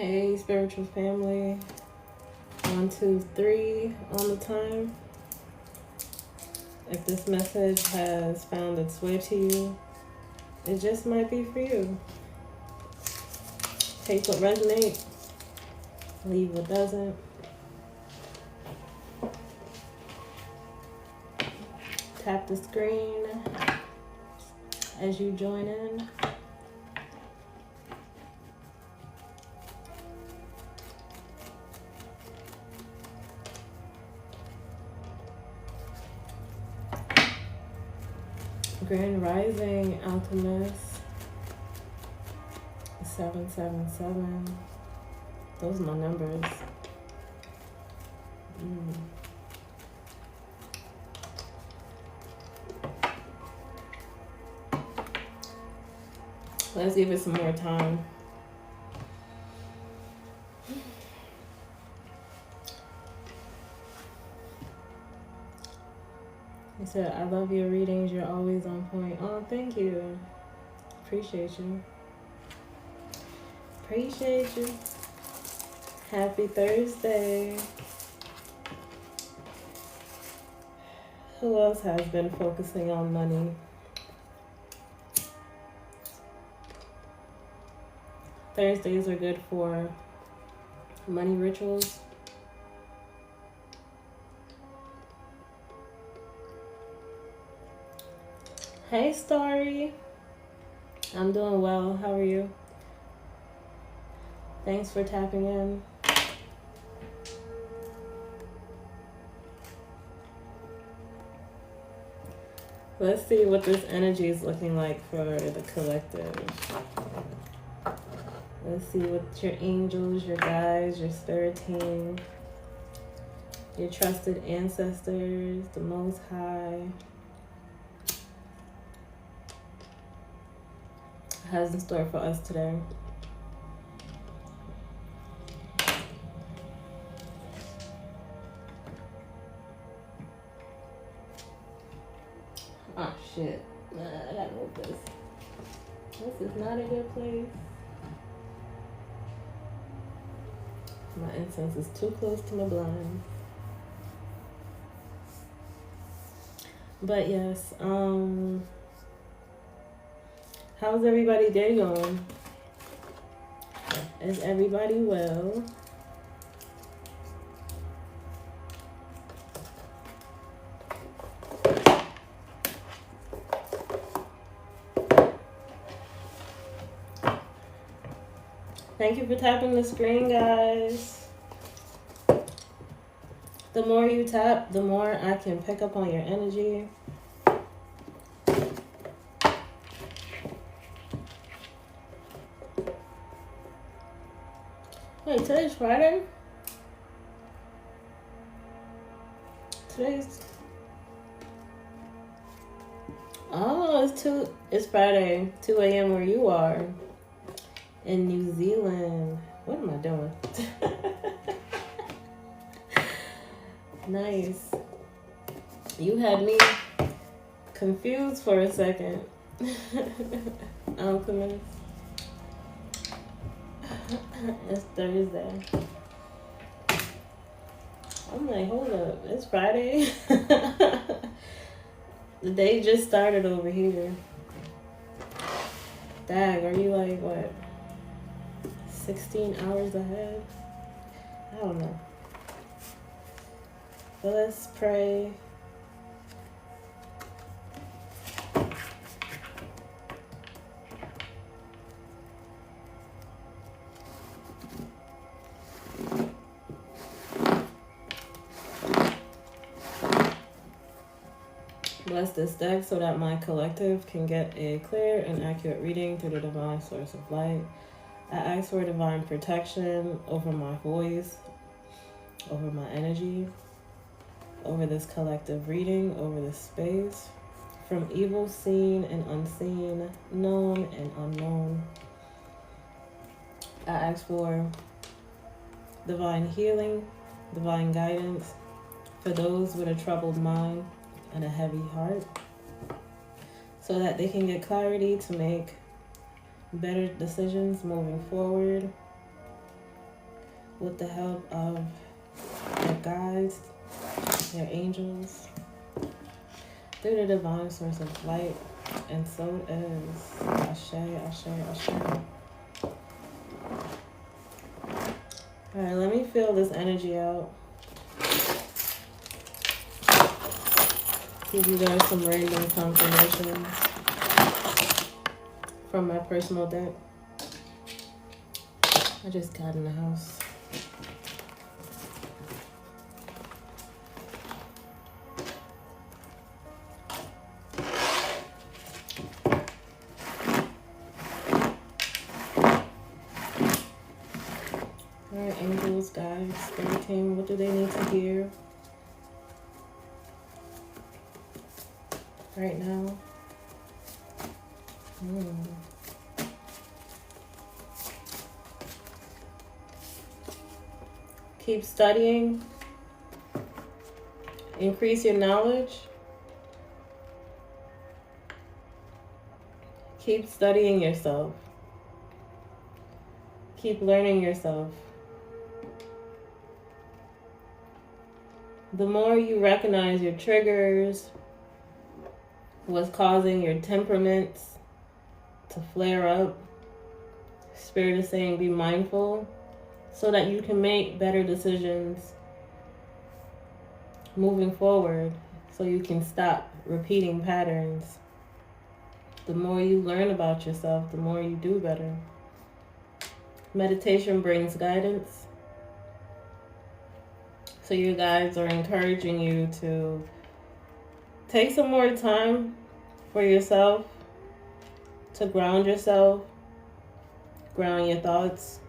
Hey, spiritual family. 1, 2, 3 on the time. If this message has found its way to you, it just might be for you. Take what resonates, leave what doesn't. Tap the screen as you join in. Grand Rising, Alchemist. 777. Those are my numbers. Let's give it some more time. He said, I love your readings. You're always on point. Oh, thank you. Appreciate you. Appreciate you. Happy Thursday. Who else has been focusing on money? Thursdays are good for money rituals. Hey, Starry. I'm doing well. How are you? Thanks for tapping in. Let's see what this energy is looking like for the collective. Let's see what your angels, your guides, your spirit team, your trusted ancestors, the Most High, has in store for us today. Oh shit. I gotta move this. This is not a good place. My incense is too close to my blind. But yes, how's everybody's day going? Is everybody well? Thank you for tapping the screen, guys. The more you tap, the more I can pick up on your energy. Wait, today's Friday? Oh, it's Friday, 2 a.m. where you are. In New Zealand. What am I doing? Nice. You had me confused for a second. Alchemist. It's Thursday. I'm like, hold up. It's Friday. The day just started over here. Dag, are you like, what? 16 hours ahead? I don't know. But let's pray. Bless this deck so that my collective can get a clear and accurate reading through the divine source of light. I ask for divine protection over my voice, over my energy, over this collective reading, over this space, from evil seen and unseen, known and unknown. I ask for divine healing, divine guidance for those with a troubled mind and a heavy heart, so that they can get clarity to make better decisions moving forward. with the help of their guides, their angels, through the divine source of light. And so it is. Ashe, ashe, ashe. Alright, let me feel this energy out. Give you guys some random confirmations from my personal deck. I just got in the house. Alright, angels, guides, spirit team, what do they need to hear right now? Keep studying. Increase your knowledge. Keep studying yourself. Keep learning yourself. The more you recognize your triggers, what's causing your temperaments to flare up, Spirit is saying be mindful so that you can make better decisions moving forward, so you can stop repeating patterns. The more you learn about yourself, the more you do better. Meditation brings guidance. So your guides are encouraging you to take some more time for yourself, to ground yourself, ground your thoughts,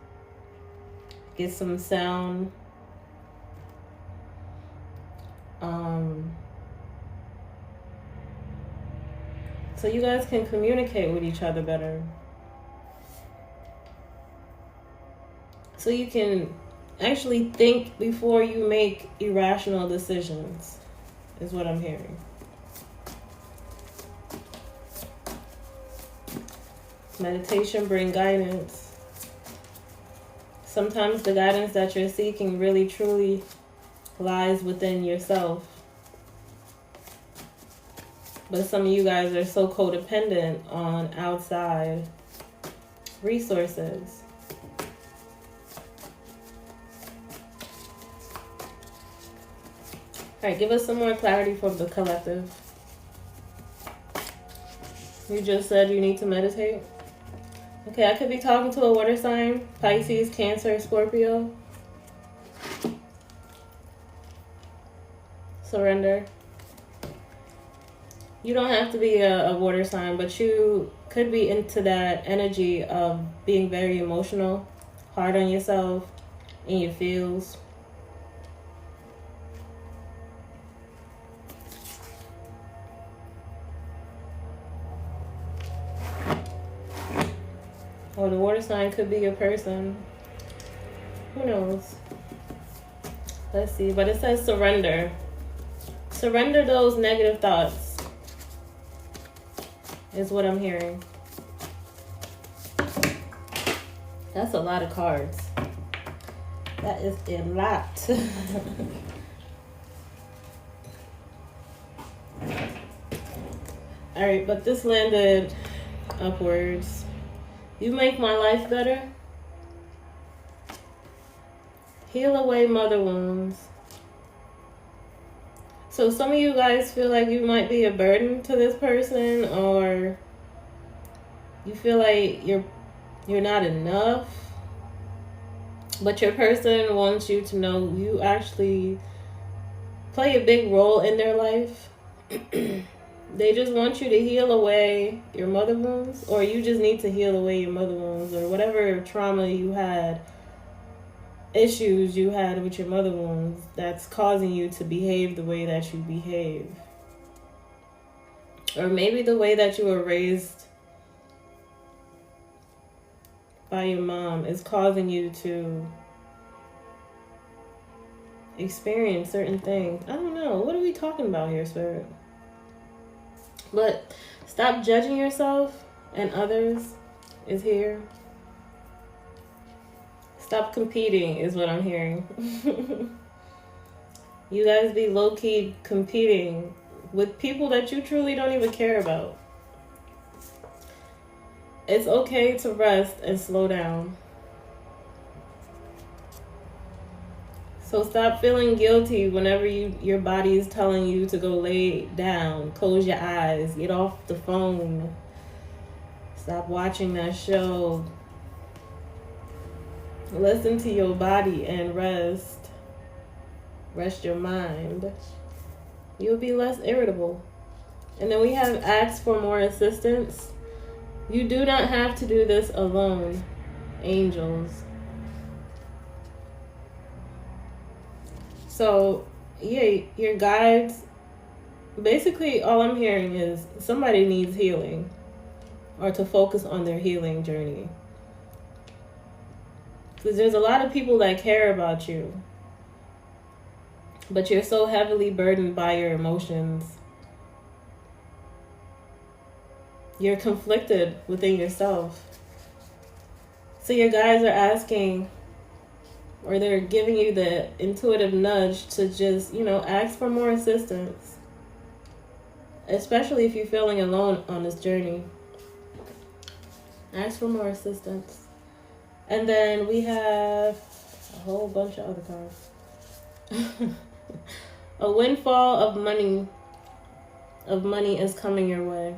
get some sound, so you guys can communicate with each other better. So you can actually think before you make irrational decisions, is what I'm hearing. Meditation brings guidance. Sometimes the guidance that you're seeking really truly lies within yourself. But some of you guys are so codependent on outside resources. All right, give us some more clarity from the collective. You just said you need to meditate. Okay, I could be talking to a water sign, Pisces, Cancer, Scorpio. Surrender. You don't have to be a water sign, but you could be into that energy of being very emotional, hard on yourself, in your feels. Or the water sign could be your person. Who knows? Let's see. But it says surrender. Surrender those negative thoughts, is what I'm hearing. That's a lot of cards. That is a lot. All right, but this landed upwards. You make my life better. Heal away mother wounds. So some of you guys feel like you might be a burden to this person, or you feel like you're not enough, but your person wants you to know you actually play a big role in their life. They just want you to heal away your mother wounds, or you just need to heal away your mother wounds, or whatever trauma you had, issues you had with your mother wounds that's causing you to behave the way that you behave. Or maybe the way that you were raised by your mom is causing you to experience certain things. I don't know. What are we talking about here, Spirit? But stop judging yourself and others is here. Stop competing is what I'm hearing. You guys be low-key competing with people that you truly don't even care about. It's okay to rest and slow down. So stop feeling guilty whenever your body is telling you to go lay down, close your eyes, get off the phone, stop watching that show. Listen to your body and rest. Rest your mind. You'll be less irritable. And then we have ask for more assistance. You do not have to do this alone, angels. So, yeah, your guides, basically all I'm hearing is somebody needs healing or to focus on their healing journey. Because there's a lot of people that care about you, but you're so heavily burdened by your emotions. You're conflicted within yourself. So your guides are asking, or they're giving you the intuitive nudge to just, ask for more assistance. Especially if you're feeling alone on this journey. Ask for more assistance. And then we have a whole bunch of other cards. A windfall of money is coming your way.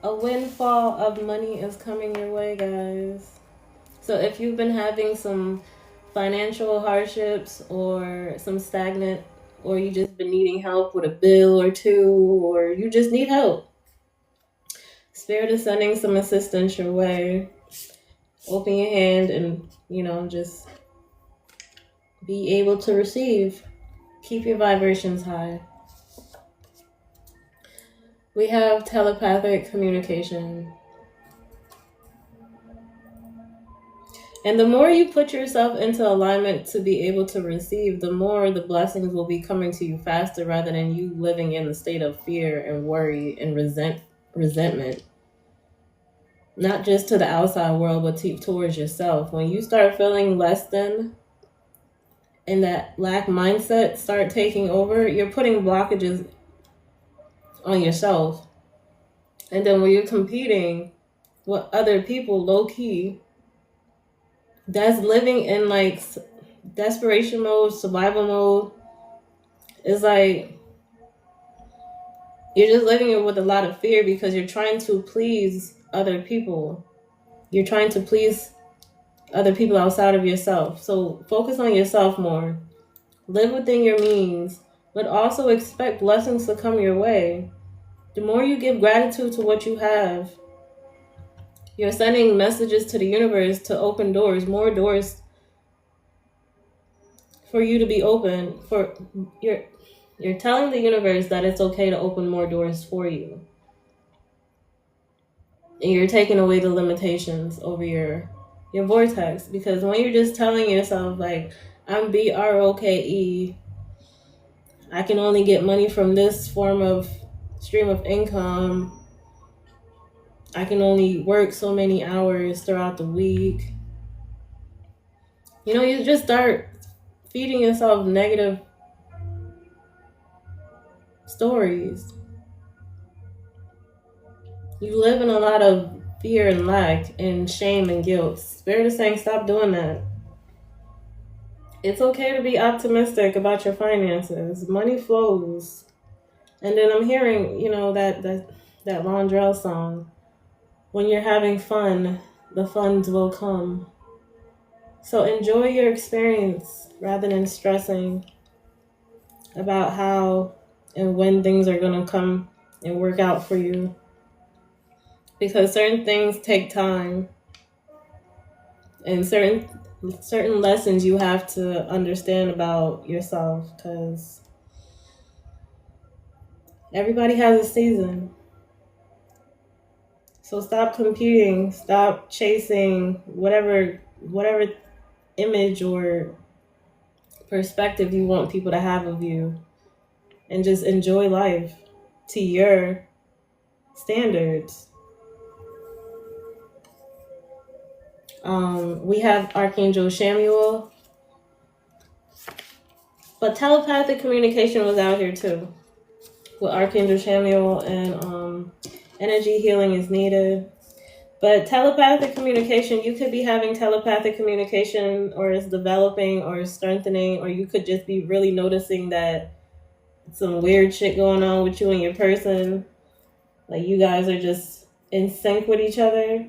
A windfall of money is coming your way, guys. So if you've been having some financial hardships or some stagnant, or you just been needing help with a bill or two, or you just need help, Spirit is sending some assistance your way. Open your hand and, just be able to receive. Keep your vibrations high. We have telepathic communication. And the more you put yourself into alignment to be able to receive, the more the blessings will be coming to you faster rather than you living in the state of fear and worry and resentment. Not just to the outside world, but towards yourself. When you start feeling less than and that lack mindset start taking over, you're putting blockages on yourself. And then when you're competing with other people low-key, that's living in like desperation mode, survival mode. It's like you're just living it with a lot of fear because you're trying to please other people. You're trying to please other people outside of yourself. So focus on yourself more. Live within your means, but also expect blessings to come your way. The more you give gratitude to what you have, you're sending messages to the universe to open doors, more doors for you to be open. You're telling the universe that it's okay to open more doors for you. And you're taking away the limitations over your vortex. Because when you're just telling yourself, like, I'm BROKE, I can only get money from this stream of income, I can only work so many hours throughout the week. You just start feeding yourself negative stories. You live in a lot of fear and lack and shame and guilt. Spirit is saying stop doing that. It's okay to be optimistic about your finances. Money flows. And then I'm hearing, that Londrell song. When you're having fun, the funds will come. So enjoy your experience rather than stressing about how and when things are going to come and work out for you. Because certain things take time. And certain lessons you have to understand about yourself, because everybody has a season. So stop competing, stop chasing whatever image or perspective you want people to have of you, and just enjoy life to your standards. We have Archangel Shamuel, but telepathic communication was out here too with Archangel Shamuel, and energy healing is needed. But telepathic communication, you could be having telepathic communication, or it's developing or strengthening, or you could just be really noticing that some weird shit going on with you and your person. Like you guys are just in sync with each other.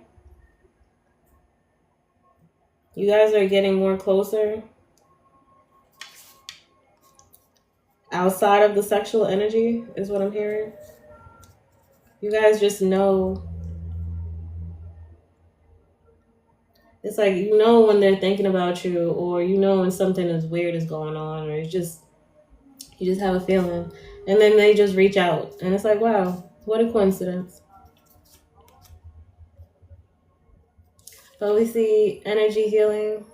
You guys are getting more closer outside of the sexual energy, is what I'm hearing. You guys just know. It's like you know when they're thinking about you, or you know when something is weird is going on, or you just have a feeling, and then they just reach out, and it's like, wow, what a coincidence. But we see energy healing.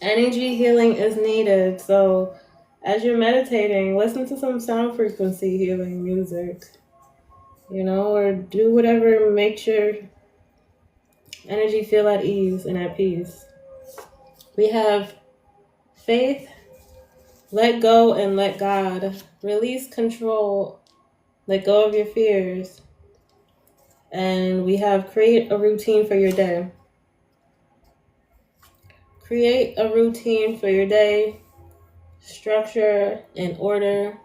Energy healing is needed. So as you're meditating, listen to some sound frequency healing music, or do whatever makes your energy feel at ease and at peace. We have faith, let go and let God. Release control, let go of your fears. And we have create a routine for your day. Create a routine for your day, structure and order.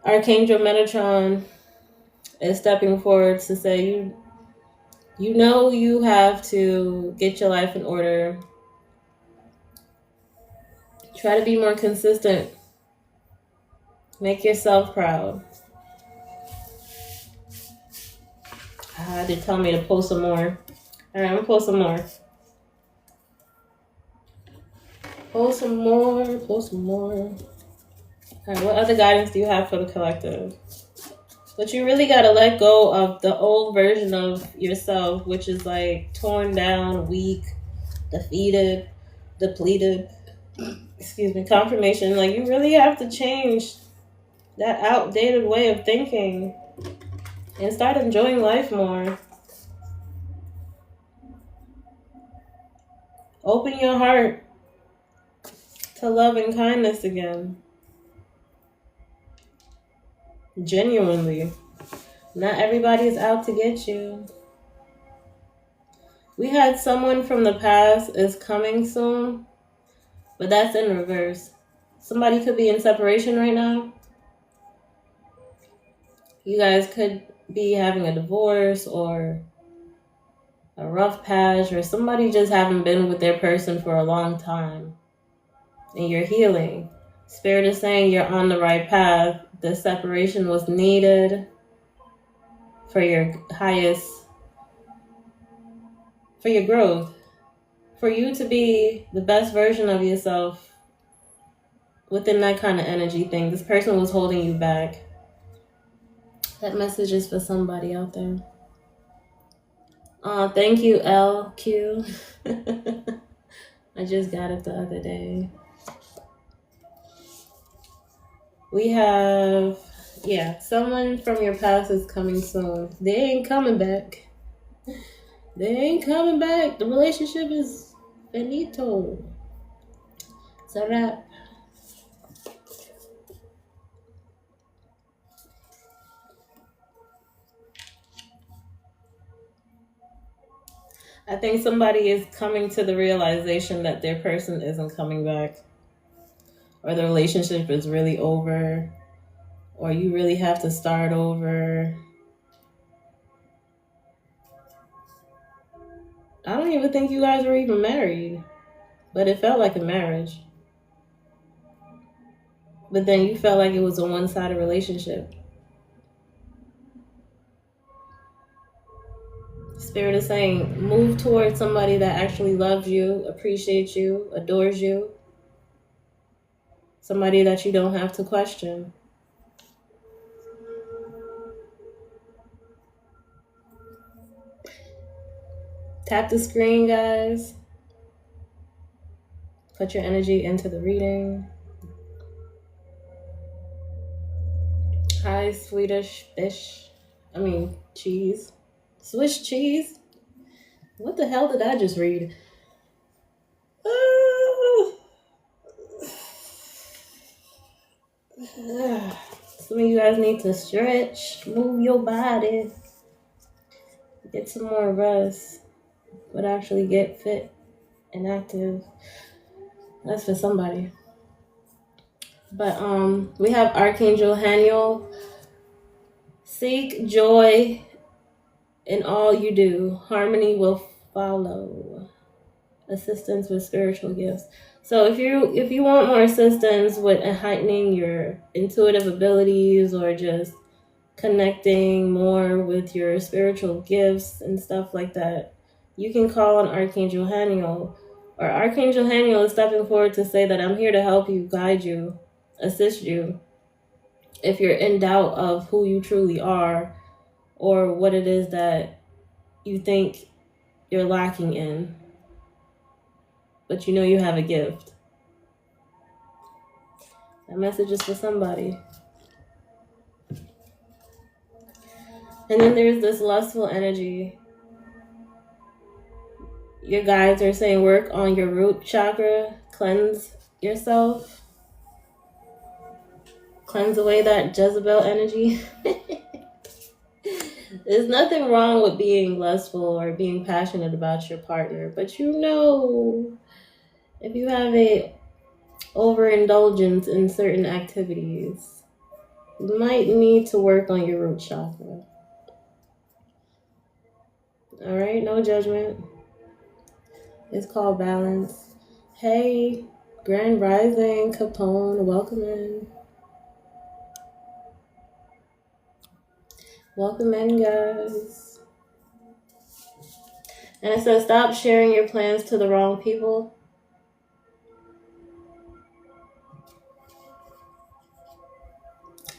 Archangel Metatron is stepping forward to say you have to get your life in order. Try to be more consistent. Make yourself proud. They tell me to post some more. All right, I'm gonna post some more. Post some more. All right, what other guidance do you have for the collective? But you really gotta let go of the old version of yourself, which is like torn down, weak, defeated, depleted. Excuse me, confirmation. Like you really have to change that outdated way of thinking and start enjoying life more. Open your heart to love and kindness again. Genuinely. Not everybody is out to get you. We had someone from the past is coming soon, but that's in reverse. Somebody could be in separation right now. You guys could be having a divorce or a rough patch, or somebody just haven't been with their person for a long time. And you're healing. Spirit is saying you're on the right path. The separation was needed for your for your growth, for you to be the best version of yourself within that kind of energy thing. This person was holding you back. That message is for somebody out there. Thank you, LQ. I just got it the other day. We have, someone from your past is coming soon. They ain't coming back. The relationship is finito. It's a wrap. I think somebody is coming to the realization that their person isn't coming back, or the relationship is really over, or you really have to start over. I don't even think you guys were even married, but it felt like a marriage. But then you felt like it was a one-sided relationship. Spirit is saying, move towards somebody that actually loves you, appreciates you, adores you. Somebody that you don't have to question. Tap the screen, guys. Put your energy into the reading. Hi, Swedish fish. Cheese. Swiss cheese. What the hell did I just read? Some of you guys need to stretch, move your body, get some more rest, but actually get fit and active. That's for somebody. But we have Archangel Haniel. Seek joy in all you do. Harmony will follow. Assistance with spiritual gifts. So if you want more assistance with heightening your intuitive abilities or just connecting more with your spiritual gifts and stuff like that, you can call on Archangel Haniel. Or Archangel Haniel is stepping forward to say that I'm here to help you, guide you, assist you if you're in doubt of who you truly are or what it is that you think you're lacking in, but you know you have a gift. That message is for somebody. And then there's this lustful energy. Your guides are saying work on your root chakra, cleanse yourself, cleanse away that Jezebel energy. There's nothing wrong with being lustful or being passionate about your partner, but you know, if you have a overindulgence in certain activities, you might need to work on your root chakra. All right, no judgment. It's called balance. Hey, Grand Rising, Capone, welcome in. Welcome in, guys. And it says, stop sharing your plans to the wrong people.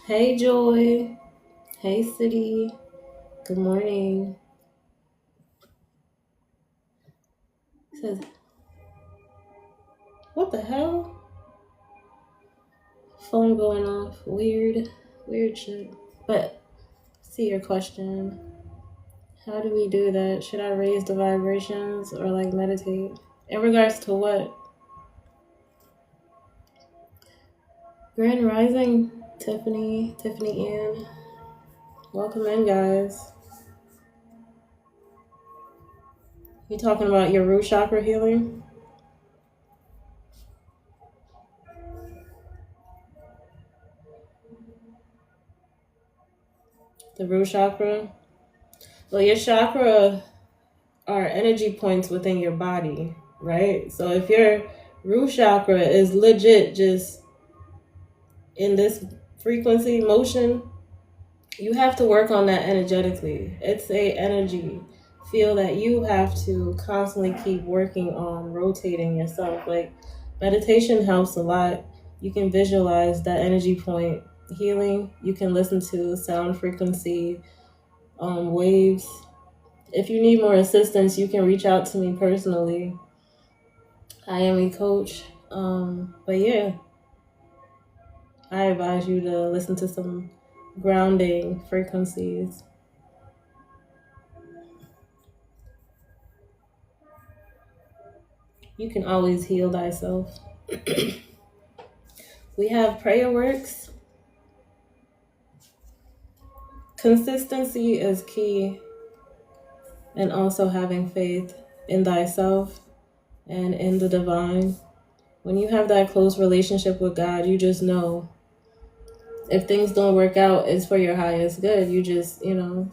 Hey, Joy. Hey, City. Good morning. It says, what the hell? Phone going off. Weird shit. But, see your question. How do we do that? Should I raise the vibrations or like meditate? In regards to what? Grand Rising, Tiffany Ann. Welcome in, guys. You talking about your root chakra healing? The root chakra? Well, your chakra are energy points within your body, right? So if your root chakra is legit just in this frequency motion, you have to work on that energetically. It's a energy feel that you have to constantly keep working on rotating yourself. Like meditation helps a lot. You can visualize that energy point healing. You can listen to sound frequency waves. If you need more assistance, you can reach out to me personally. I am a coach. But yeah, I advise you to listen to some grounding frequencies. You can always heal thyself. We have prayer works. Consistency is key, and also having faith in thyself and in the divine. When you have that close relationship with God, you just know if things don't work out, it's for your highest good. You just, you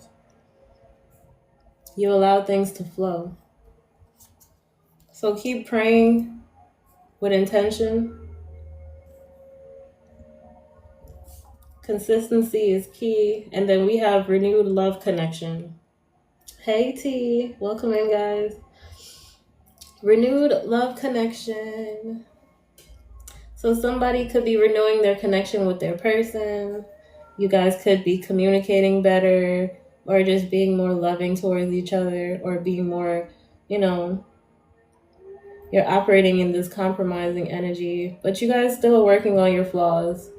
allow things to flow. So keep praying with intention. Consistency is key. And then we have renewed love connection. Hey T, welcome in, guys. Renewed love connection. So somebody could be renewing their connection with their person. You guys could be communicating better, or just being more loving towards each other, or being more, you're operating in this compromising energy, but you guys still are working on your flaws.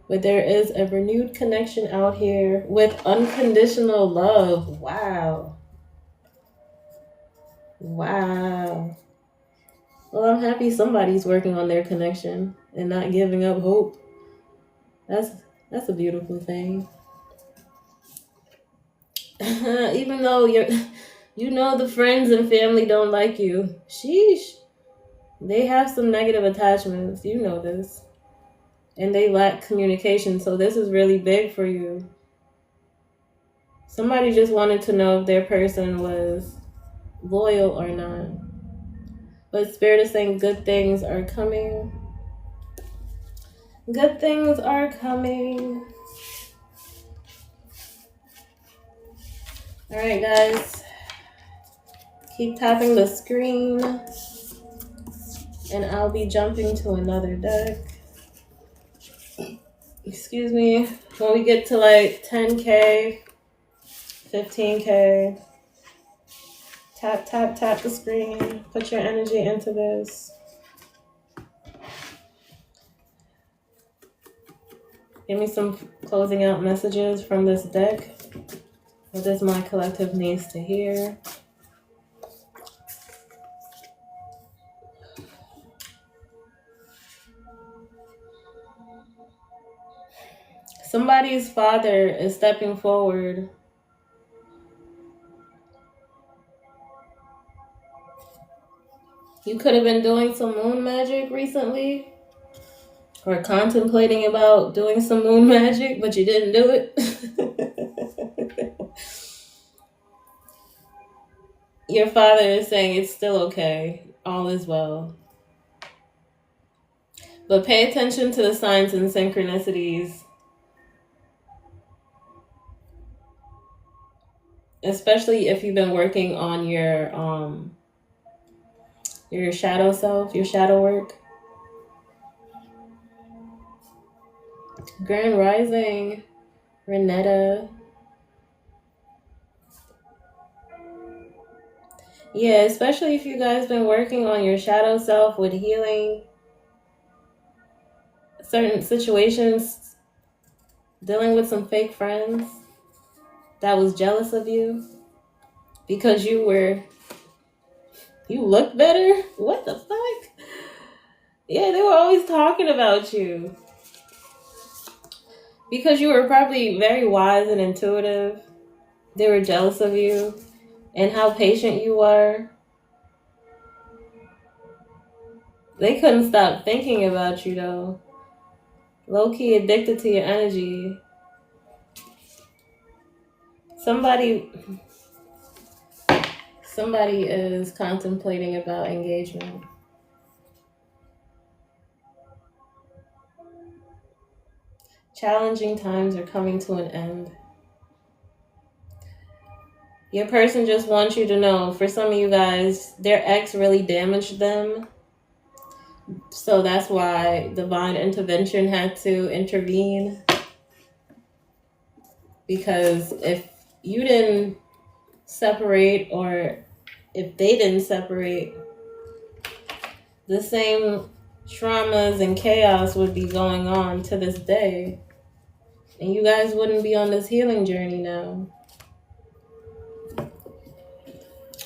But there is a renewed connection out here with unconditional love. Wow. Wow. Well, I'm happy somebody's working on their connection and not giving up hope. That's that's a beautiful thing. Even though the friends and family don't like you. Sheesh. They have some negative attachments. You know this. And they lack communication. So this is really big for you. Somebody just wanted to know if their person was loyal or not. But Spirit is saying good things are coming. Good things are coming. All right, guys. Keep tapping the screen. And I'll be jumping to another deck. Excuse me. When we get to like 10K, 15K, tap, tap, tap the screen. Put your energy into this. Give me some closing out messages from this deck. What does my collective needs to hear? Somebody's father is stepping forward. You could have been doing some moon magic recently, or contemplating about doing some moon magic, but you didn't do it. Your father is saying it's still okay. All is well. But pay attention to the signs and synchronicities. Especially if you've been working on your shadow self, your shadow work. Grand Rising, Renetta. Yeah, especially if you guys been working on your shadow self with healing certain situations, dealing with some fake friends that was jealous of you because you looked better. What the fuck? Yeah, they were always talking about you because you were probably very wise and intuitive. They were jealous of you and how patient you were. They couldn't stop thinking about you though. Low-key addicted to your energy. Somebody is contemplating about engagement. Challenging times are coming to an end. Your person just wants you to know, for some of you guys, their ex really damaged them. So that's why divine intervention had to intervene. Because if you didn't separate, or if they didn't separate, the same traumas and chaos would be going on to this day. And you guys wouldn't be on this healing journey now.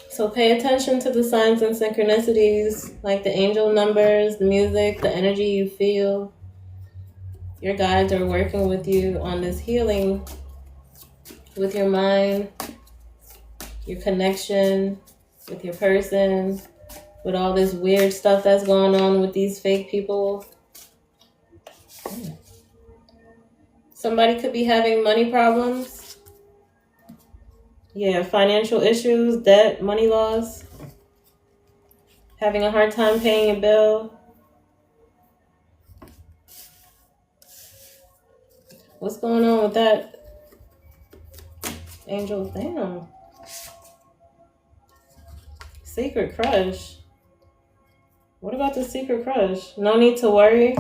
So pay attention to the signs and synchronicities, like the angel numbers, the music, the energy you feel. Your guides are working with you on this healing with your mind, your connection with your person, with all this weird stuff that's going on with these fake people. Somebody could be having money problems. Yeah, financial issues, debt, money loss. Having a hard time paying a bill. What's going on with that? Angel, damn. Secret crush. What about the secret crush? No need to worry.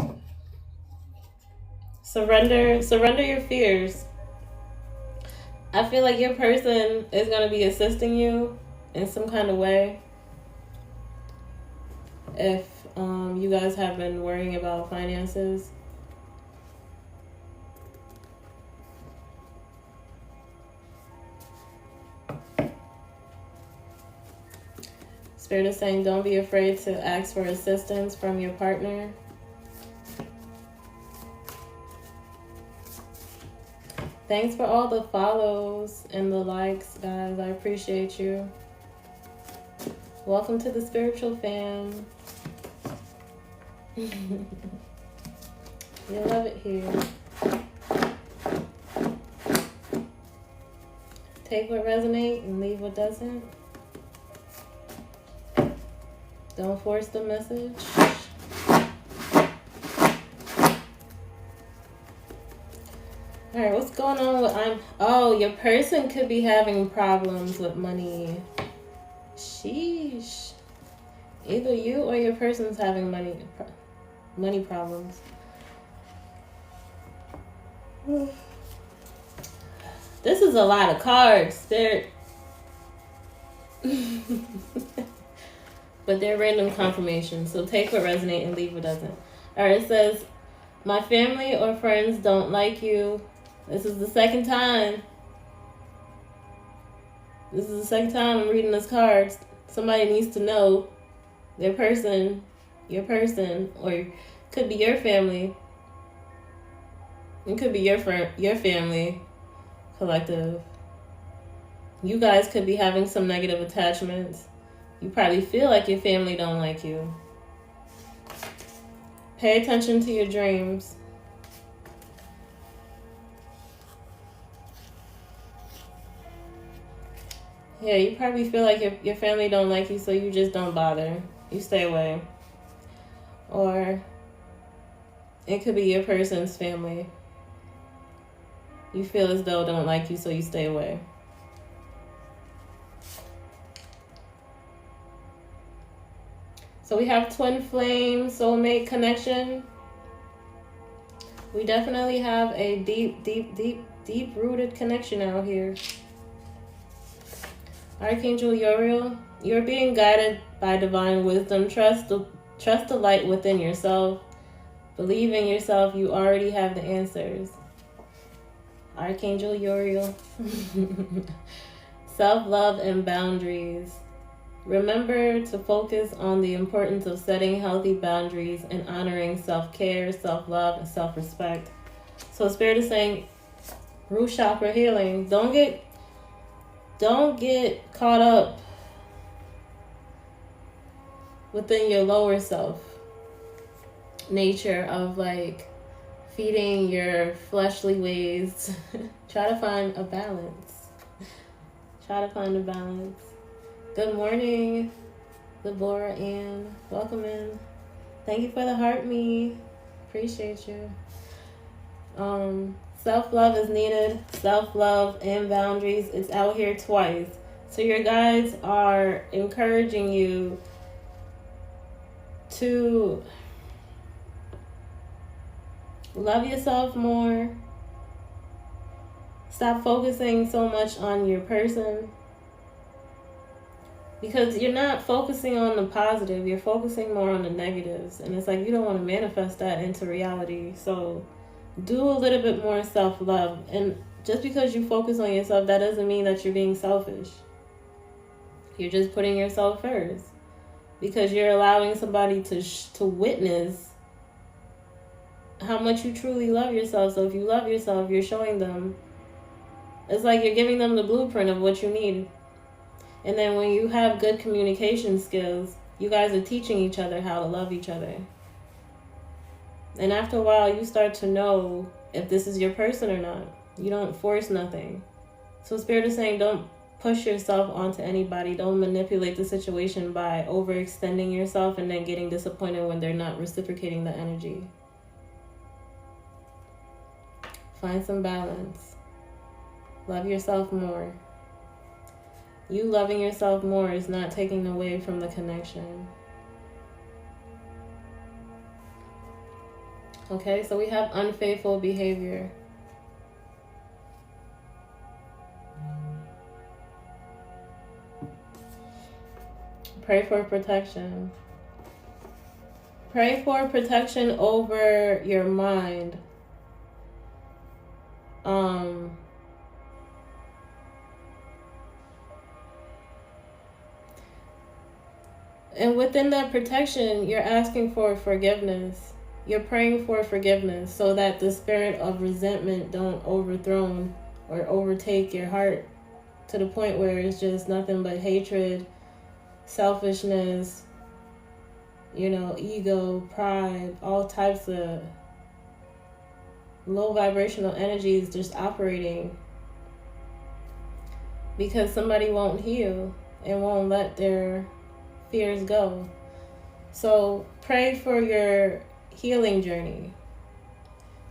Surrender your fears. I feel like your person is going to be assisting you in some kind of way. If you guys have been worrying about finances. Spirit is saying don't be afraid to ask for assistance from your partner. Thanks for all the follows and the likes, guys. I appreciate you. Welcome to the spiritual fam. You love it here. Take what resonates and leave what doesn't. Don't force the message. All right, what's going on with oh, your person could be having problems with money. Sheesh. Either you or your person's having money problems. This is a lot of cards, Spirit. But they're random confirmations, so take what resonates and leave what doesn't. All right, it says, my family or friends don't like you. This is the second time. This is the second time I'm reading this card. Somebody needs to know their person, your person, or it could be your family. It could be your friend, your family, collective. You guys could be having some negative attachments. You probably feel like your family don't like you. Pay attention to your dreams. Yeah, you probably feel like your family don't like you, so you just don't bother. You stay away. Or it could be your person's family. You feel as though don't like you, so you stay away. So we have twin flame, soulmate connection. We definitely have a deep rooted connection out here. Archangel Uriel, you're being guided by divine wisdom. Trust the light within yourself. Believe in yourself. You already have the answers. Archangel Uriel. Self-love and boundaries. Remember to focus on the importance of setting healthy boundaries and honoring self-care, self-love, and self-respect. So Spirit is saying, root chakra healing. Don't get caught up within your lower self nature of like feeding your fleshly ways. Try to find a balance. Good morning, Deborah Ann. Welcome in. Thank you for the heart me. Appreciate you. Self-love is needed. Self-love and boundaries. It's out here twice. So your guides are encouraging you to love yourself more. Stop focusing so much on your person. Because you're not focusing on the positive. You're focusing more on the negatives. And it's like you don't want to manifest that into reality. So do a little bit more self-love. And just because you focus on yourself, that doesn't mean that you're being selfish. You're just putting yourself first. Because you're allowing somebody to witness how much you truly love yourself. So if you love yourself, you're showing them. It's like you're giving them the blueprint of what you need. And then when you have good communication skills, you guys are teaching each other how to love each other. And after a while, you start to know if this is your person or not. You don't force nothing. So Spirit is saying don't push yourself onto anybody. Don't manipulate the situation by overextending yourself and then getting disappointed when they're not reciprocating the energy. Find some balance. Love yourself more. You loving yourself more is not taking away from the connection. Okay, so we have unfaithful behavior. Pray for protection. Pray for protection over your mind. And within that protection, you're asking for forgiveness. You're praying for forgiveness so that the spirit of resentment don't overthrow or overtake your heart to the point where it's just nothing but hatred, selfishness, ego, pride, all types of low vibrational energies just operating because somebody won't heal and won't let their fears go. So pray for your healing journey,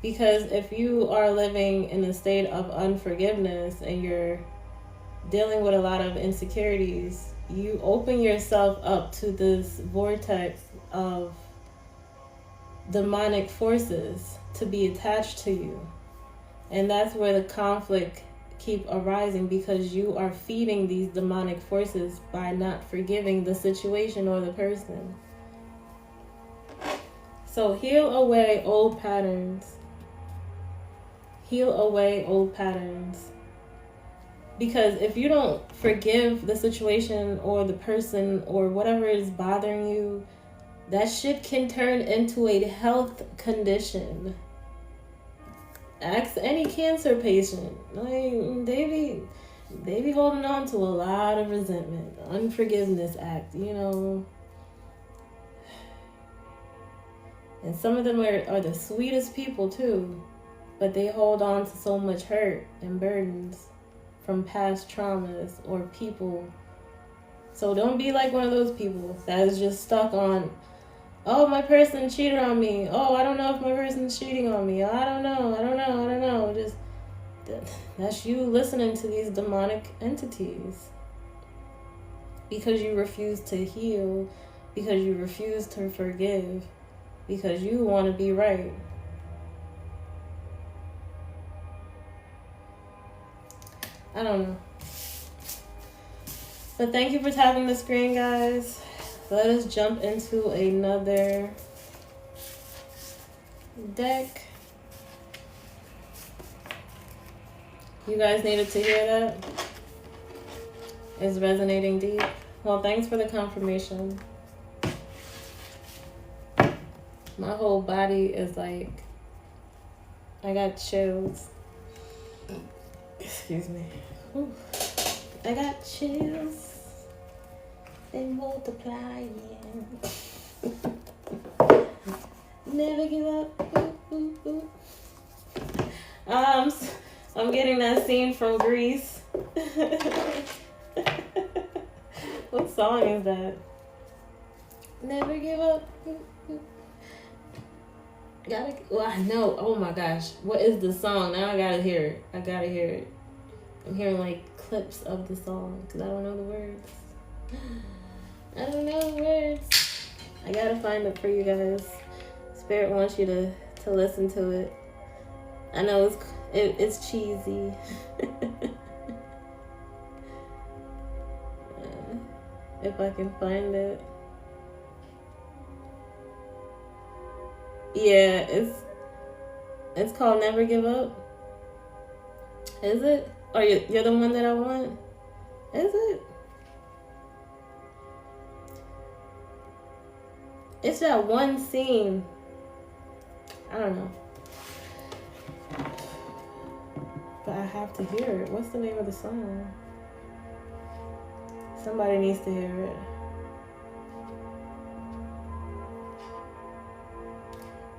because if you are living in a state of unforgiveness and you're dealing with a lot of insecurities, you open yourself up to this vortex of demonic forces to be attached to you. And that's where the conflict keep arising, because you are feeding these demonic forces by not forgiving the situation or the person. So heal away old patterns. Heal away old patterns. Because if you don't forgive the situation or the person or whatever is bothering you, that shit can turn into a health condition. Ask any cancer patient. Like, they be holding on to a lot of resentment. The Unforgiveness Act, And some of them are the sweetest people too, but they hold on to so much hurt and burdens from past traumas or people. So don't be like one of those people that is just stuck on, oh, my person cheated on me. Oh, I don't know if my person's cheating on me. I don't know. Just, that's you listening to these demonic entities. Because you refuse to heal. Because you refuse to forgive. Because you want to be right. I don't know. But thank you for tapping the screen, guys. Let us jump into another deck. You guys needed to hear that? It's resonating deep. Well, thanks for the confirmation. My whole body is like, I got chills. Excuse me. Whew. I got chills. They multiplying. Never give up. Ooh, ooh, ooh. I'm getting that scene from Grease. What song is that? Never give up. I know. Oh my gosh. What is the song? Now I gotta hear it. I'm hearing like clips of the song because I don't know the words. I gotta find it for you guys. Spirit wants you to listen to it. I know it's cheesy. If I can find it. Yeah, it's called Never Give Up. Is it? Or you're the one that I want? Is it? It's that one scene. I don't know. But I have to hear it. What's the name of the song? Somebody needs to hear it.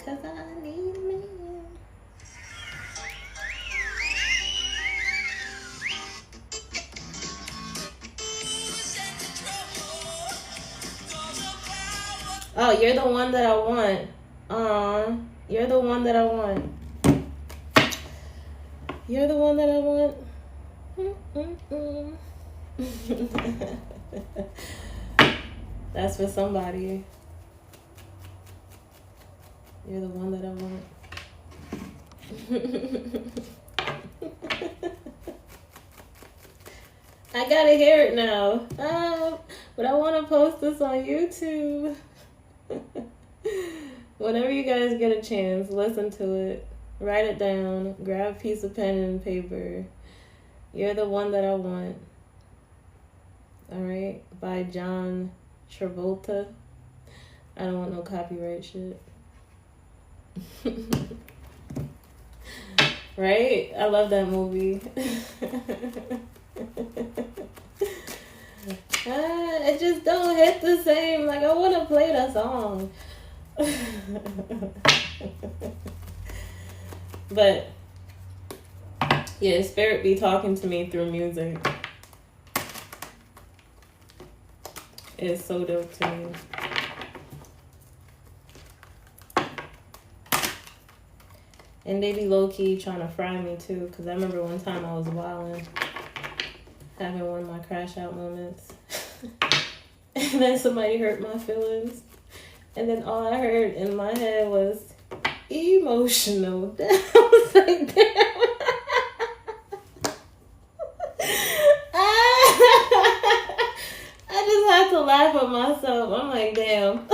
Cause I need me. Oh, you're the one that I want. You're the one that I want. You're the one that I want. That's for somebody. You're the one that I want. I gotta hear it now. But I want to post this on YouTube. Whenever you guys get a chance, listen to it. Write it down. Grab a piece of pen and paper. You're the one that I want. Alright? By John Travolta. I don't want no copyright shit. Right? I love that movie. It just don't hit the same. Like, I want to play that song. But yeah, spirit be talking to me through music. It's so dope to me. And they be low-key trying to fry me too, because I remember one time I was wilding, having one of my crash out moments. And then somebody hurt my feelings. And then all I heard in my head was emotional. I was like, damn. I just had to laugh at myself. I'm like, damn.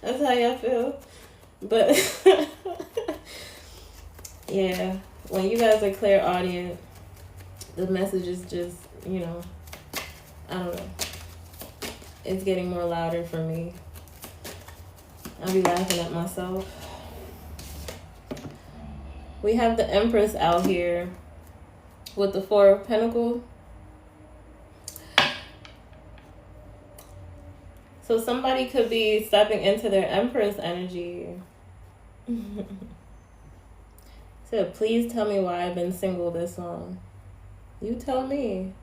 That's how y'all feel. But yeah, when you guys are clairaudient, the message is just, you know, I don't know. It's getting more louder for me. I'll be laughing at myself. We have the Empress out here with the Four of Pentacles. So somebody could be stepping into their Empress energy. So please tell me why I've been single this long. You tell me.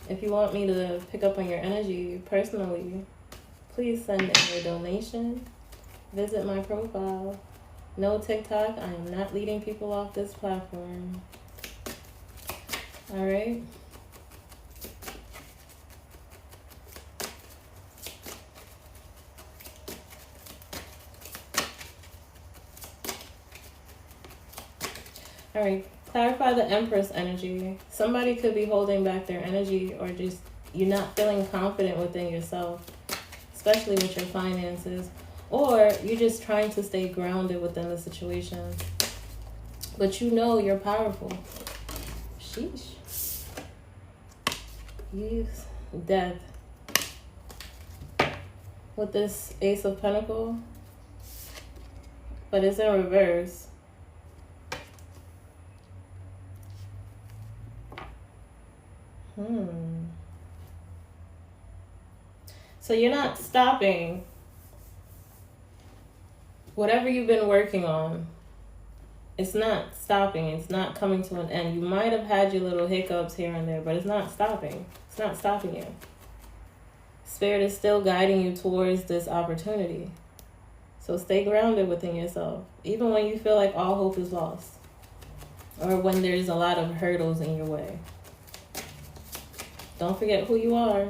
If you want me to pick up on your energy personally, please send in your donation. Visit my profile. No TikTok. I am not leading people off this platform. All right. All right. Clarify the Empress energy. Somebody could be holding back their energy, or just you're not feeling confident within yourself, especially with your finances, or you're just trying to stay grounded within the situation. But you know you're powerful. Sheesh. Yes. Death. With this Ace of Pentacles, but it's in reverse. So you're not stopping whatever you've been working on. It's not stopping. It's not coming to an end. You might have had your little hiccups here and there, but it's not stopping. It's not stopping you. Spirit is still guiding you towards this opportunity. So stay grounded within yourself, even when you feel like all hope is lost, or when there's a lot of hurdles in your way. Don't forget who you are.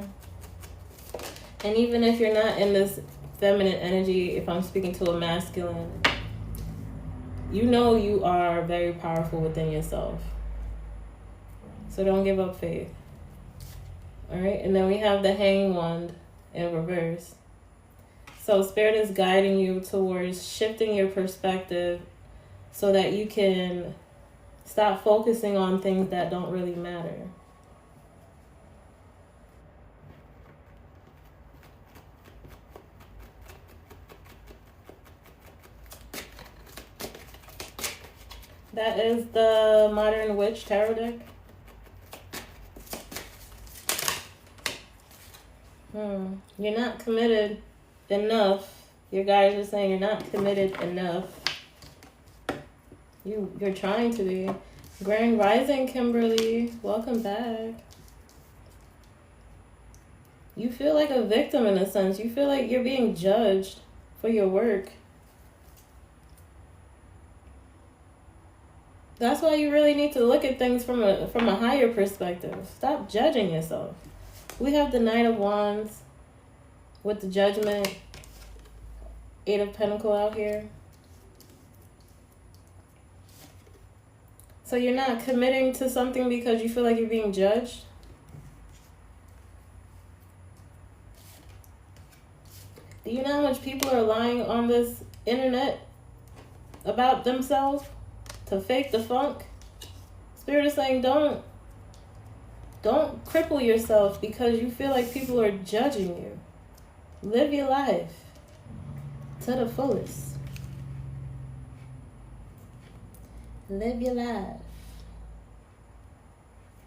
And even if you're not in this feminine energy, if I'm speaking to a masculine, you know you are very powerful within yourself. So don't give up faith. All right. And then we have the Hanged Wand in reverse. So Spirit is guiding you towards shifting your perspective so that you can stop focusing on things that don't really matter. That is the Modern Witch Tarot deck. You're not committed enough. Your guys are saying you're not committed enough. You're trying to be. Grand Rising, Kimberly. Welcome back. You feel like a victim in a sense. You feel like you're being judged for your work. That's why you really need to look at things from a higher perspective. Stop judging yourself. We have the Knight of Wands with the Judgment, Eight of Pentacles out here. So you're not committing to something because you feel like you're being judged. Do you know how much people are lying on this internet about themselves? To fake the funk? Spirit is saying don't cripple yourself because you feel like people are judging you. Live your life to the fullest. Live your life.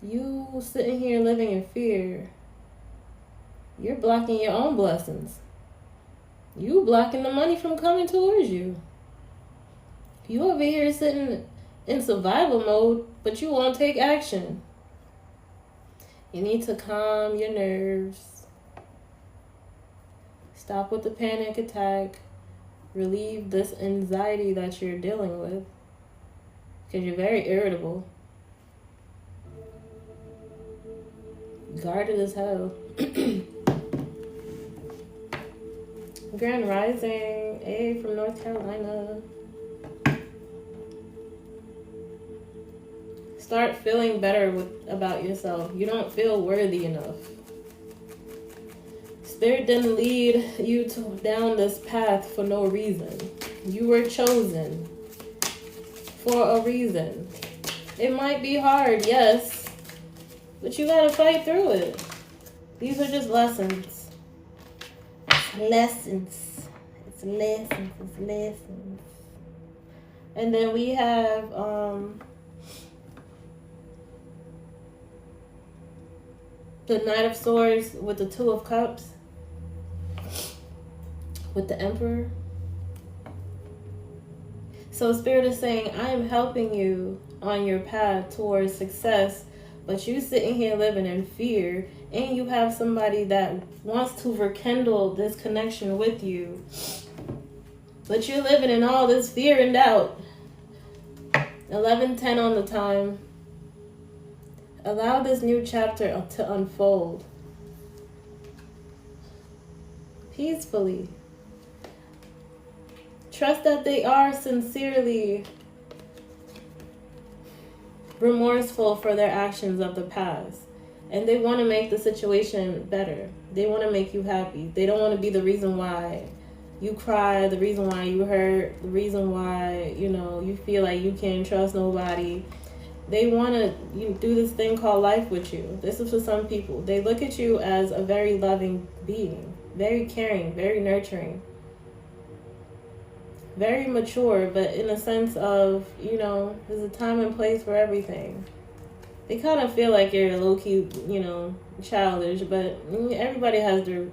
You sitting here living in fear, you're blocking your own blessings. You blocking the money from coming towards you. You over here sitting in survival mode, but you won't take action. You need to calm your nerves. Stop with the panic attack. Relieve this anxiety that you're dealing with, because you're very irritable. Guarded as hell. Grand Rising, A from North Carolina. Start feeling better about yourself. You don't feel worthy enough. Spirit didn't lead you down this path for no reason. You were chosen for a reason. It might be hard, yes, but you gotta fight through it. These are just lessons. Lessons. It's lessons. It's lessons. And then we have the Knight of Swords with the Two of Cups, with the Emperor. So Spirit is saying, I am helping you on your path towards success, but you sitting here living in fear, and you have somebody that wants to rekindle this connection with you, but you're living in all this fear and doubt. 11:10 on the time. Allow this new chapter to unfold peacefully. Trust that they are sincerely remorseful for their actions of the past, and they want to make the situation better. They want to make you happy. They don't want to be the reason why you cry, the reason why you hurt, the reason why, you feel like you can't trust nobody. They want to do this thing called life with you. This is for some people. They look at you as a very loving being, very caring, very nurturing, very mature, but in a sense of, there's a time and place for everything. They kind of feel like you're low-key, childish, but everybody has their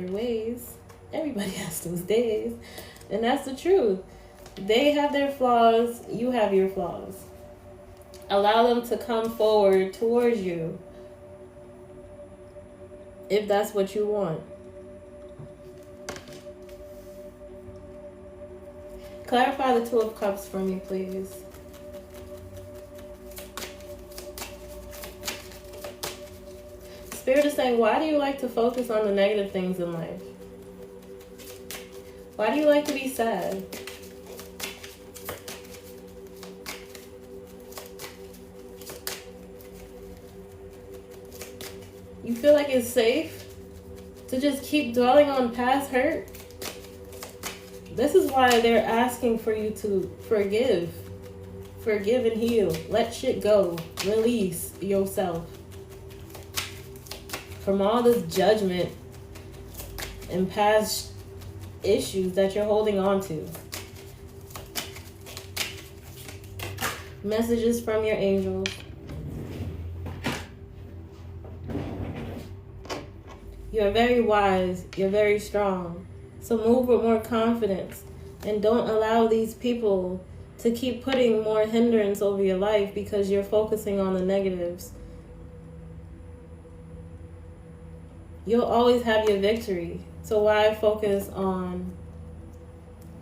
ways. Everybody has those days. And that's the truth. They have their flaws, you have your flaws. Allow them to come forward towards you if that's what you want. Clarify the Two of Cups for me, please. Spirit is saying, why do you like to focus on the negative things in life? Why do you like to be sad? You feel like it's safe to just keep dwelling on past hurt? This is why they're asking for you to forgive and heal. Let shit go. Release yourself from all this judgment and past issues that you're holding on to. Messages from your angels. You're very wise. You're very strong. So move with more confidence, and don't allow these people to keep putting more hindrance over your life because you're focusing on the negatives. You'll always have your victory. So why focus on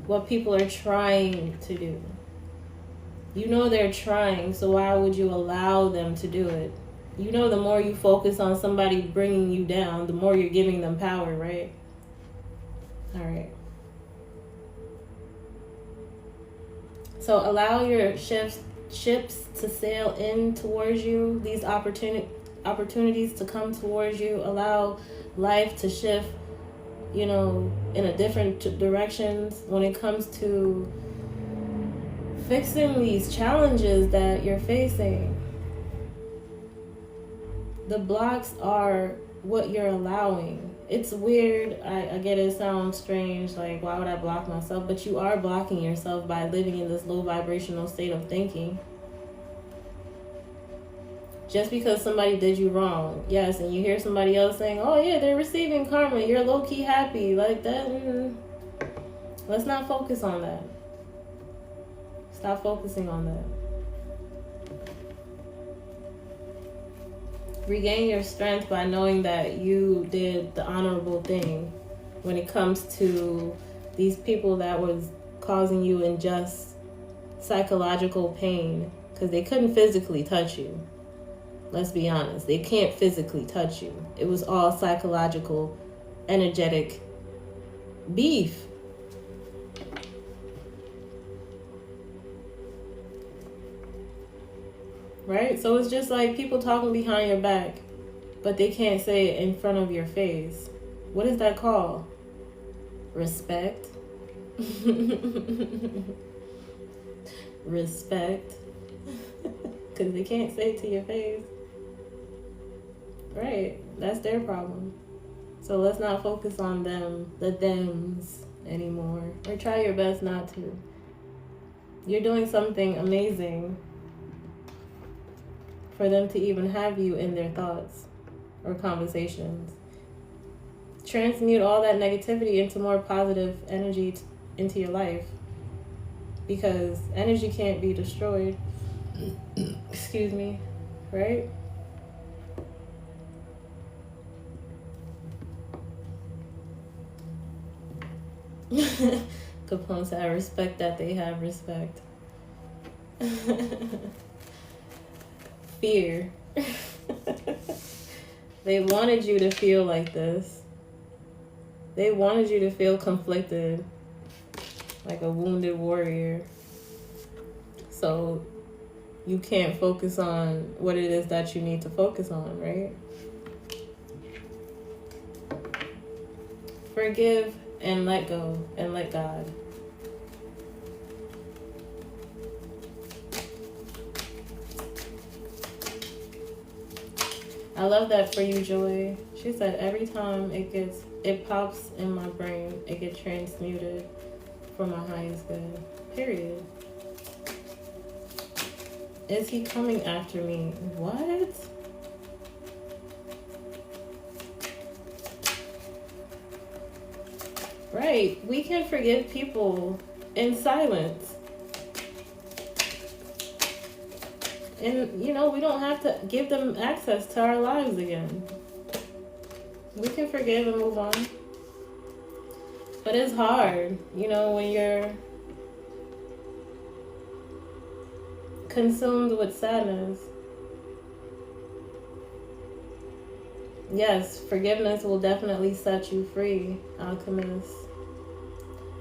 what people are trying to do? You know they're trying, so why would you allow them to do it? You know the more you focus on somebody bringing you down, the more you're giving them power, right? All right. So allow your ships to sail in towards you, these opportunities to come towards you. Allow life to shift, in a different directions when it comes to fixing these challenges that you're facing. The blocks are what you're allowing. It's weird. I get it sounds strange. Like, why would I block myself? But you are blocking yourself by living in this low vibrational state of thinking. Just because somebody did you wrong, yes, and you hear somebody else saying, oh yeah, they're receiving karma, you're low-key happy, like that, let's not focus on that. Stop focusing on that. Regain your strength by knowing that you did the honorable thing when it comes to these people that was causing you unjust psychological pain, because they couldn't physically touch you. Let's be honest. They can't physically touch you. It was all psychological, energetic beef. Right? So it's just like people talking behind your back, but they can't say it in front of your face. What is that called? Respect. Respect. Because they can't say it to your face. Right. That's their problem. So let's not focus on them, the thems anymore. Or try your best not to. You're doing something amazing for them to even have you in their thoughts or conversations. Transmute all that negativity into more positive energy into your life, because energy can't be destroyed. Excuse me, right? Capone said, I respect that they have respect. Fear. They wanted you to feel like this. They wanted you to feel conflicted, like a wounded warrior. So you can't focus on what it is that you need to focus on, right? Forgive and let go and let God. I love that for you, Joy. She said every time it pops in my brain, it gets transmuted for my highest good. Period. Is he coming after me? What? Right. We can forgive people in silence. And, we don't have to give them access to our lives again. We can forgive and move on. But it's hard, when you're consumed with sadness. Yes, forgiveness will definitely set you free, Alchemist.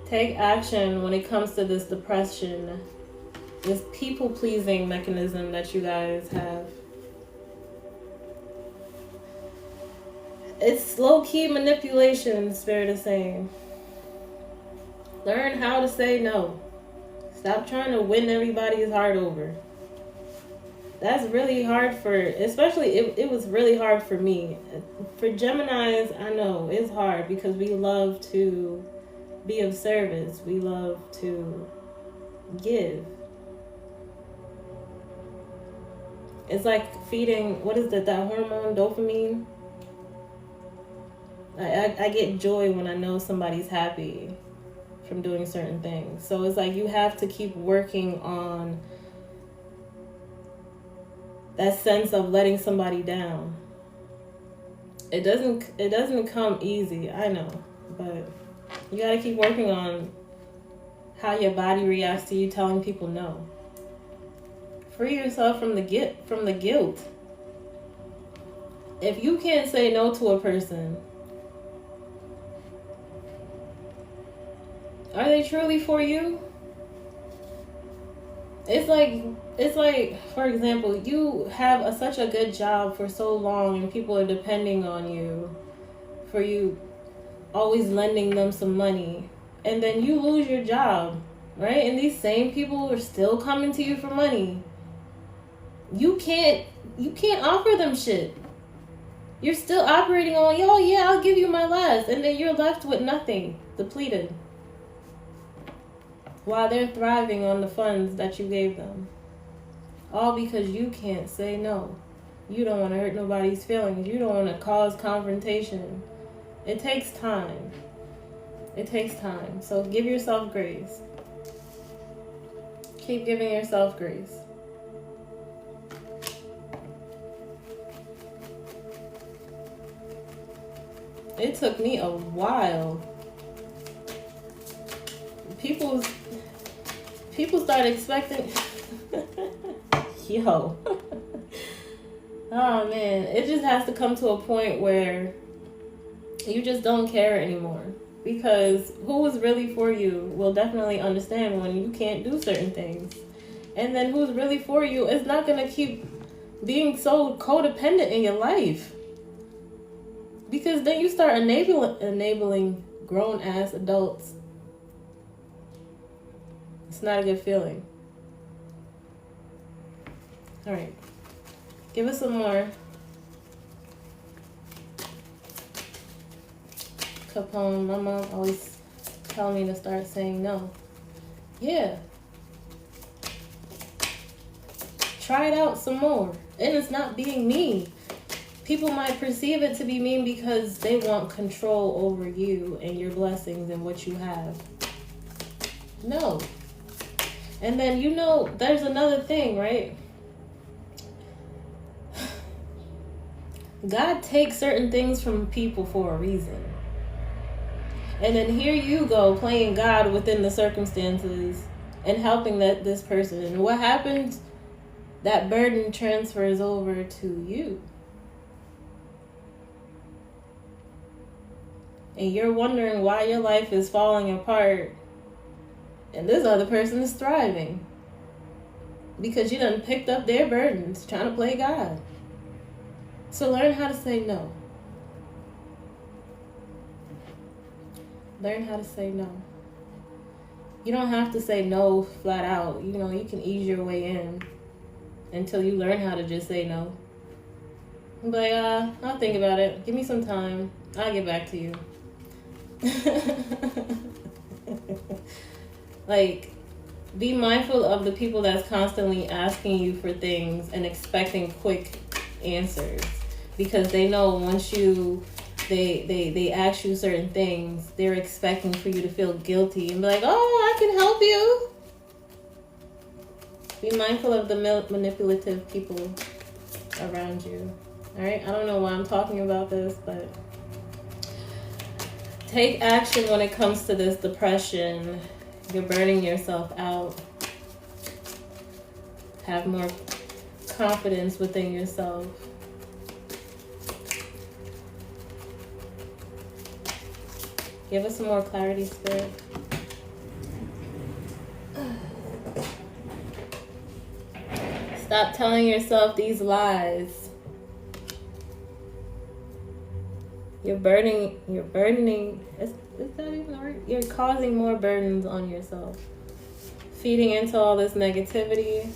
Take action when it comes to this depression, this people-pleasing mechanism that you guys have. It's low-key manipulation, Spirit is saying. Learn how to say no. Stop trying to win everybody's heart over. That's really hard especially it was really hard for me. For Geminis, I know it's hard because we love to be of service. We love to give. It's like feeding, what is that hormone, dopamine? I get joy when I know somebody's happy from doing certain things. So it's like you have to keep working on that sense of letting somebody down. It doesn't come easy, I know, but you gotta keep working on how your body reacts to you telling people no. Free yourself from the guilt. If you can't say no to a person, are they truly for you? It's like, for example, you have such a good job for so long and people are depending on you for you always lending them some money, and then you lose your job right? And these same people are still coming to you for money. You can't offer them shit. You're still operating on, yo, yeah, I'll give you my last. And then you're left with nothing, depleted. While they're thriving on the funds that you gave them. All because you can't say no. You don't want to hurt nobody's feelings. You don't want to cause confrontation. It takes time. It takes time. So give yourself grace. Keep giving yourself grace. It took me a while. People start expecting. Yo. Oh man, it just has to come to a point where you just don't care anymore. Because who is really for you will definitely understand when you can't do certain things. And then who's really for you is not going to keep being so codependent in your life. Because then you start enabling grown-ass adults. It's not a good feeling. All right. Give us some more. Capone, my mom always tell me to start saying no. Yeah. Try it out some more. And it's not being mean. People might perceive it to be mean because they want control over you and your blessings and what you have. No. And then, you know, there's another thing, right? God takes certain things from people for a reason. And then here you go playing God within the circumstances and helping this person. And what happens? That burden transfers over to you. And you're wondering why your life is falling apart. And this other person is thriving. Because you done picked up their burdens trying to play God. So learn how to say no. Learn how to say no. You don't have to say no flat out. You know, you can ease your way in until you learn how to just say no. But I'll think about it. Give me some time. I'll get back to you. Like, be mindful of the people that's constantly asking you for things and expecting quick answers. Because they know once they ask you certain things, they're expecting for you to feel guilty and be like, oh, I can help you. Be mindful of the manipulative people around you. All right? I don't know why I'm talking about this, but take action when it comes to this depression. You're burning yourself out. Have more confidence within yourself. Give us some more clarity, Spirit. Stop telling yourself these lies. You're burdening, is that even the word? You're causing more burdens on yourself. Feeding into all this negativity.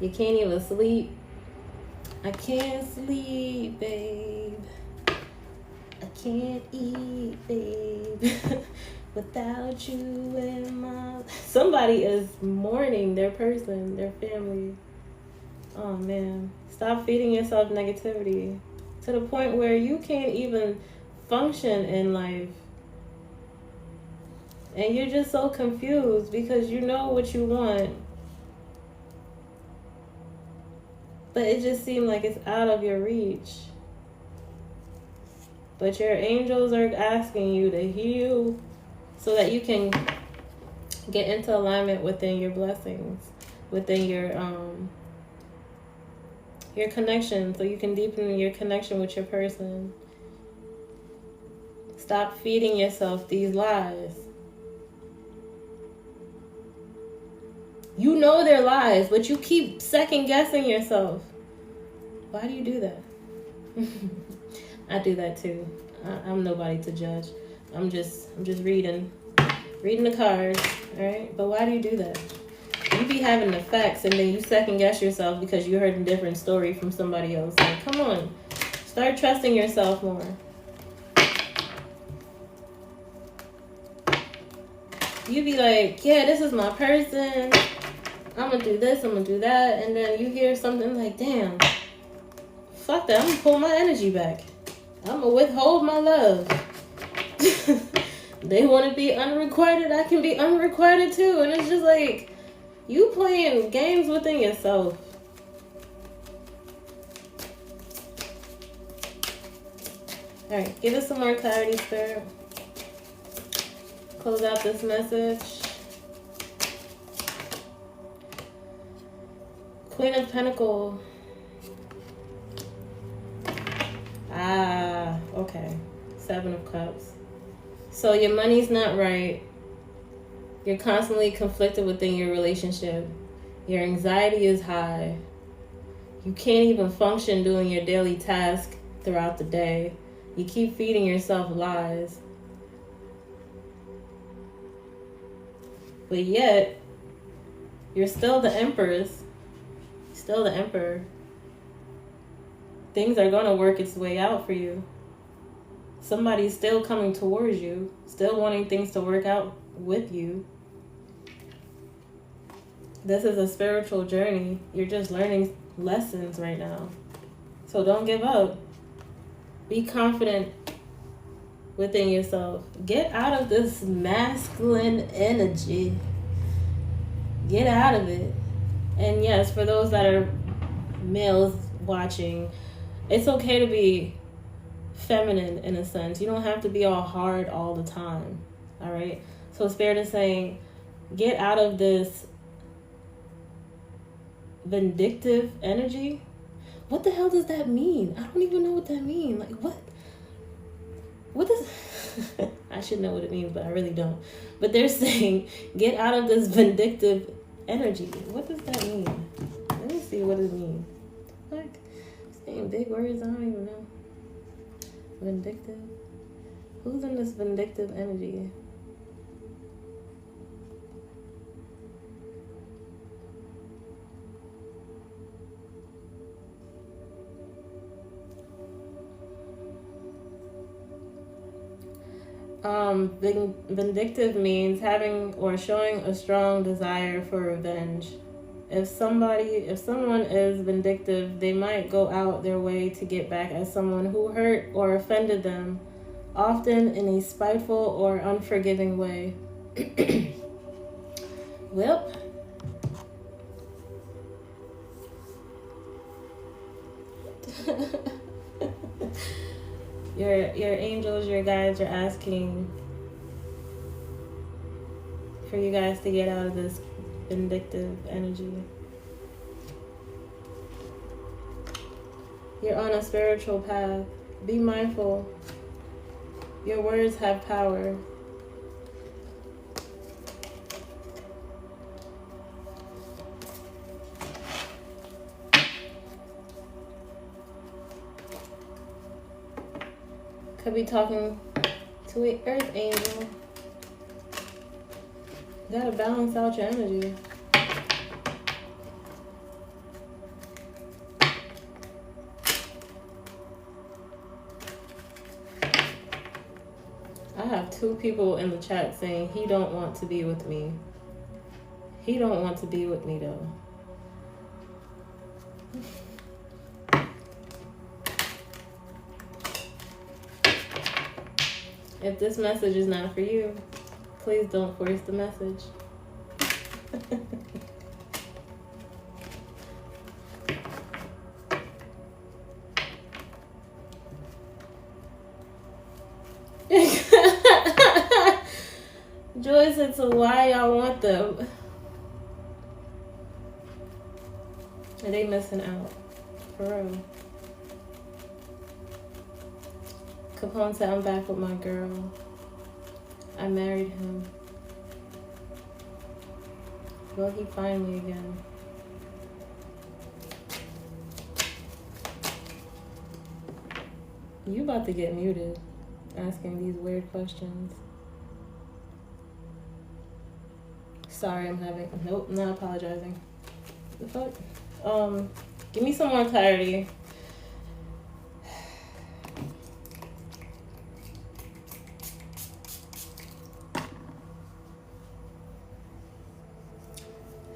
You can't even sleep. I can't sleep, babe. I can't eat, babe. Without you in my... Somebody is mourning their person, their family. Oh, man. Stop feeding yourself negativity to the point where you can't even function in life. And you're just so confused because you know what you want. But it just seemed like it's out of your reach. But your angels are asking you to heal so that you can get into alignment within your blessings, within your connection, so you can deepen your connection with your person. Stop feeding yourself these lies. You know they're lies, but you keep second guessing yourself. Why do you do that? I do that too. I'm nobody to judge. I'm just reading. reading the cards, all right? But why do you do that? You be having the facts and then you second guess yourself because you heard a different story from somebody else. Like, come on. Start trusting yourself more. You be like, yeah, this is my person. I'm going to do this, I'm going to do that. And then you hear something like, damn, fuck that. I'm going to pull my energy back. I'm going to withhold my love. They want to be unrequited. I can be unrequited too. And it's just like, you playing games within yourself. All right, give us some more clarity, Spirit. Close out this message. Queen of Pentacles. Ah, okay. 7 of Cups. So your money's not right. You're constantly conflicted within your relationship. Your anxiety is high. You can't even function doing your daily task throughout the day. You keep feeding yourself lies. But yet, you're still the Empress. Still the Emperor. Things are going to work its way out for you. Somebody's still coming towards you. Still wanting things to work out with you. This is a spiritual journey. You're just learning lessons right now. So don't give up. Be confident within yourself. Get out of this masculine energy. Get out of it. And yes, for those that are males watching, it's okay to be feminine in a sense. You don't have to be all hard all the time. All right? So Spirit is saying, get out of this vindictive energy. What the hell does that mean? I don't even know what that means. Like, what does I should know what it means, but I really don't. But they're saying, get out of this vindictive energy. What does that mean? Let me see what it means. Like, saying big words, I don't even know. Vindictive. Who's in this vindictive energy? Vindictive means having or showing a strong desire for revenge. If someone is vindictive, they might go out their way to get back at someone who hurt or offended them, often in a spiteful or unforgiving way. Well, your angels, your guides are asking for you guys to get out of this vindictive energy. You're on a spiritual path. Be mindful. Your words have power. Could be talking to an earth angel. You gotta balance out your energy. I have 2 people in the chat saying he don't want to be with me. He don't want to be with me though. If this message is not for you, please don't force the message. Joy said, so why y'all want them? Are they missing out? For real. Capone said, I'm back with my girl. I married him. Will he find me again? You about to get muted asking these weird questions. Sorry, nope, I'm not apologizing. The fuck? Give me some more clarity.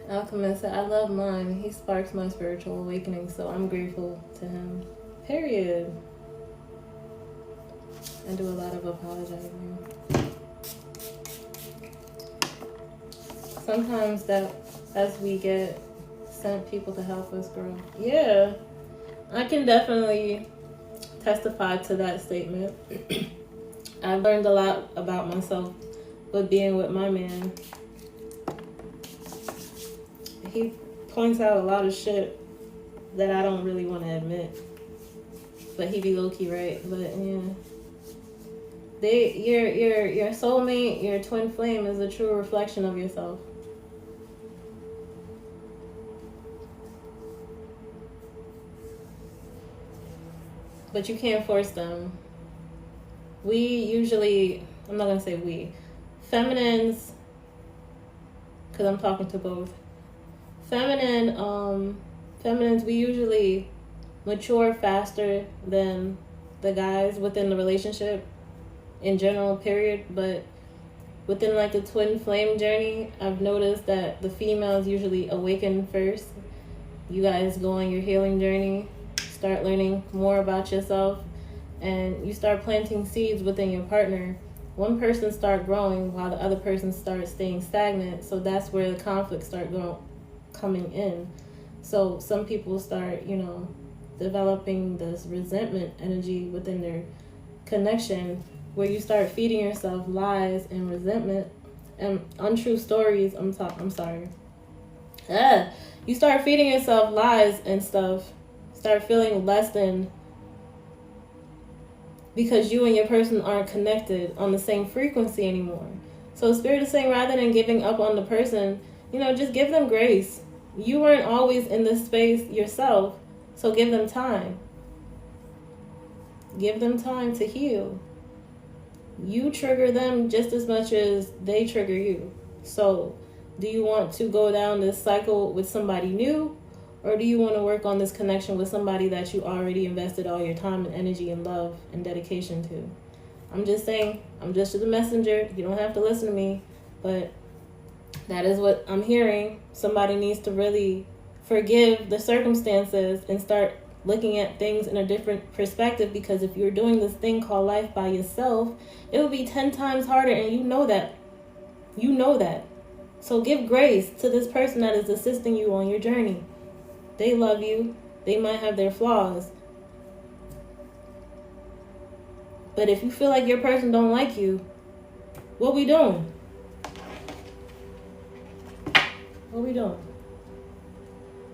Alchemist said, I love mine. He sparks my spiritual awakening, so I'm grateful to him. Period. I do a lot of apologizing. Sometimes that as we get sent people to help us grow. Yeah, I can definitely testify to that statement. I've learned a lot about myself with being with my man. He points out a lot of shit that I don't really want to admit, but he be low-key right. But yeah, your soulmate, your twin flame is a true reflection of yourself. But you can't force them. We usually, I'm not gonna say we, feminines, because I'm talking to both. Feminines, we usually mature faster than the guys within the relationship in general, period. But within like the twin flame journey, I've noticed that the females usually awaken first. You guys go on your healing journey, start learning more about yourself, and you start planting seeds within your partner. One person start growing while the other person starts staying stagnant. So that's where the conflict start coming in. So some people start, developing this resentment energy within their connection, where you start feeding yourself lies and resentment and untrue stories. You start feeding yourself lies and stuff. Start feeling less than, because you and your person aren't connected on the same frequency anymore. So Spirit is saying, rather than giving up on the person, just give them grace. You weren't always in this space yourself, so give them time. Give them time to heal. You trigger them just as much as they trigger you. So do you want to go down this cycle with somebody new? Or do you want to work on this connection with somebody that you already invested all your time and energy and love and dedication to? I'm just saying, I'm just the messenger. You don't have to listen to me, but that is what I'm hearing. Somebody needs to really forgive the circumstances and start looking at things in a different perspective, because if you're doing this thing called life by yourself, it will be 10 times harder, and you know that. So give grace to this person that is assisting you on your journey. They love you. They might have their flaws. But if you feel like your person don't like you, what we doing? What we doing?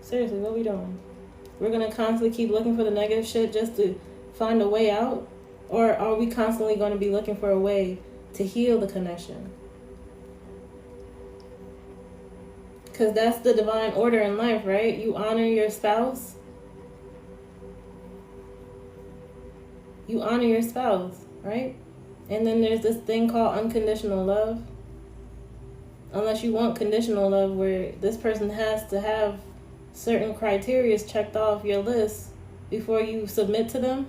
Seriously, what we doing? We're going to constantly keep looking for the negative shit just to find a way out? Or are we constantly going to be looking for a way to heal the connection? Because that's the divine order in life, right? You honor your spouse. You honor your spouse, right? And then there's this thing called unconditional love. Unless you want conditional love, where this person has to have certain criteria checked off your list before you submit to them.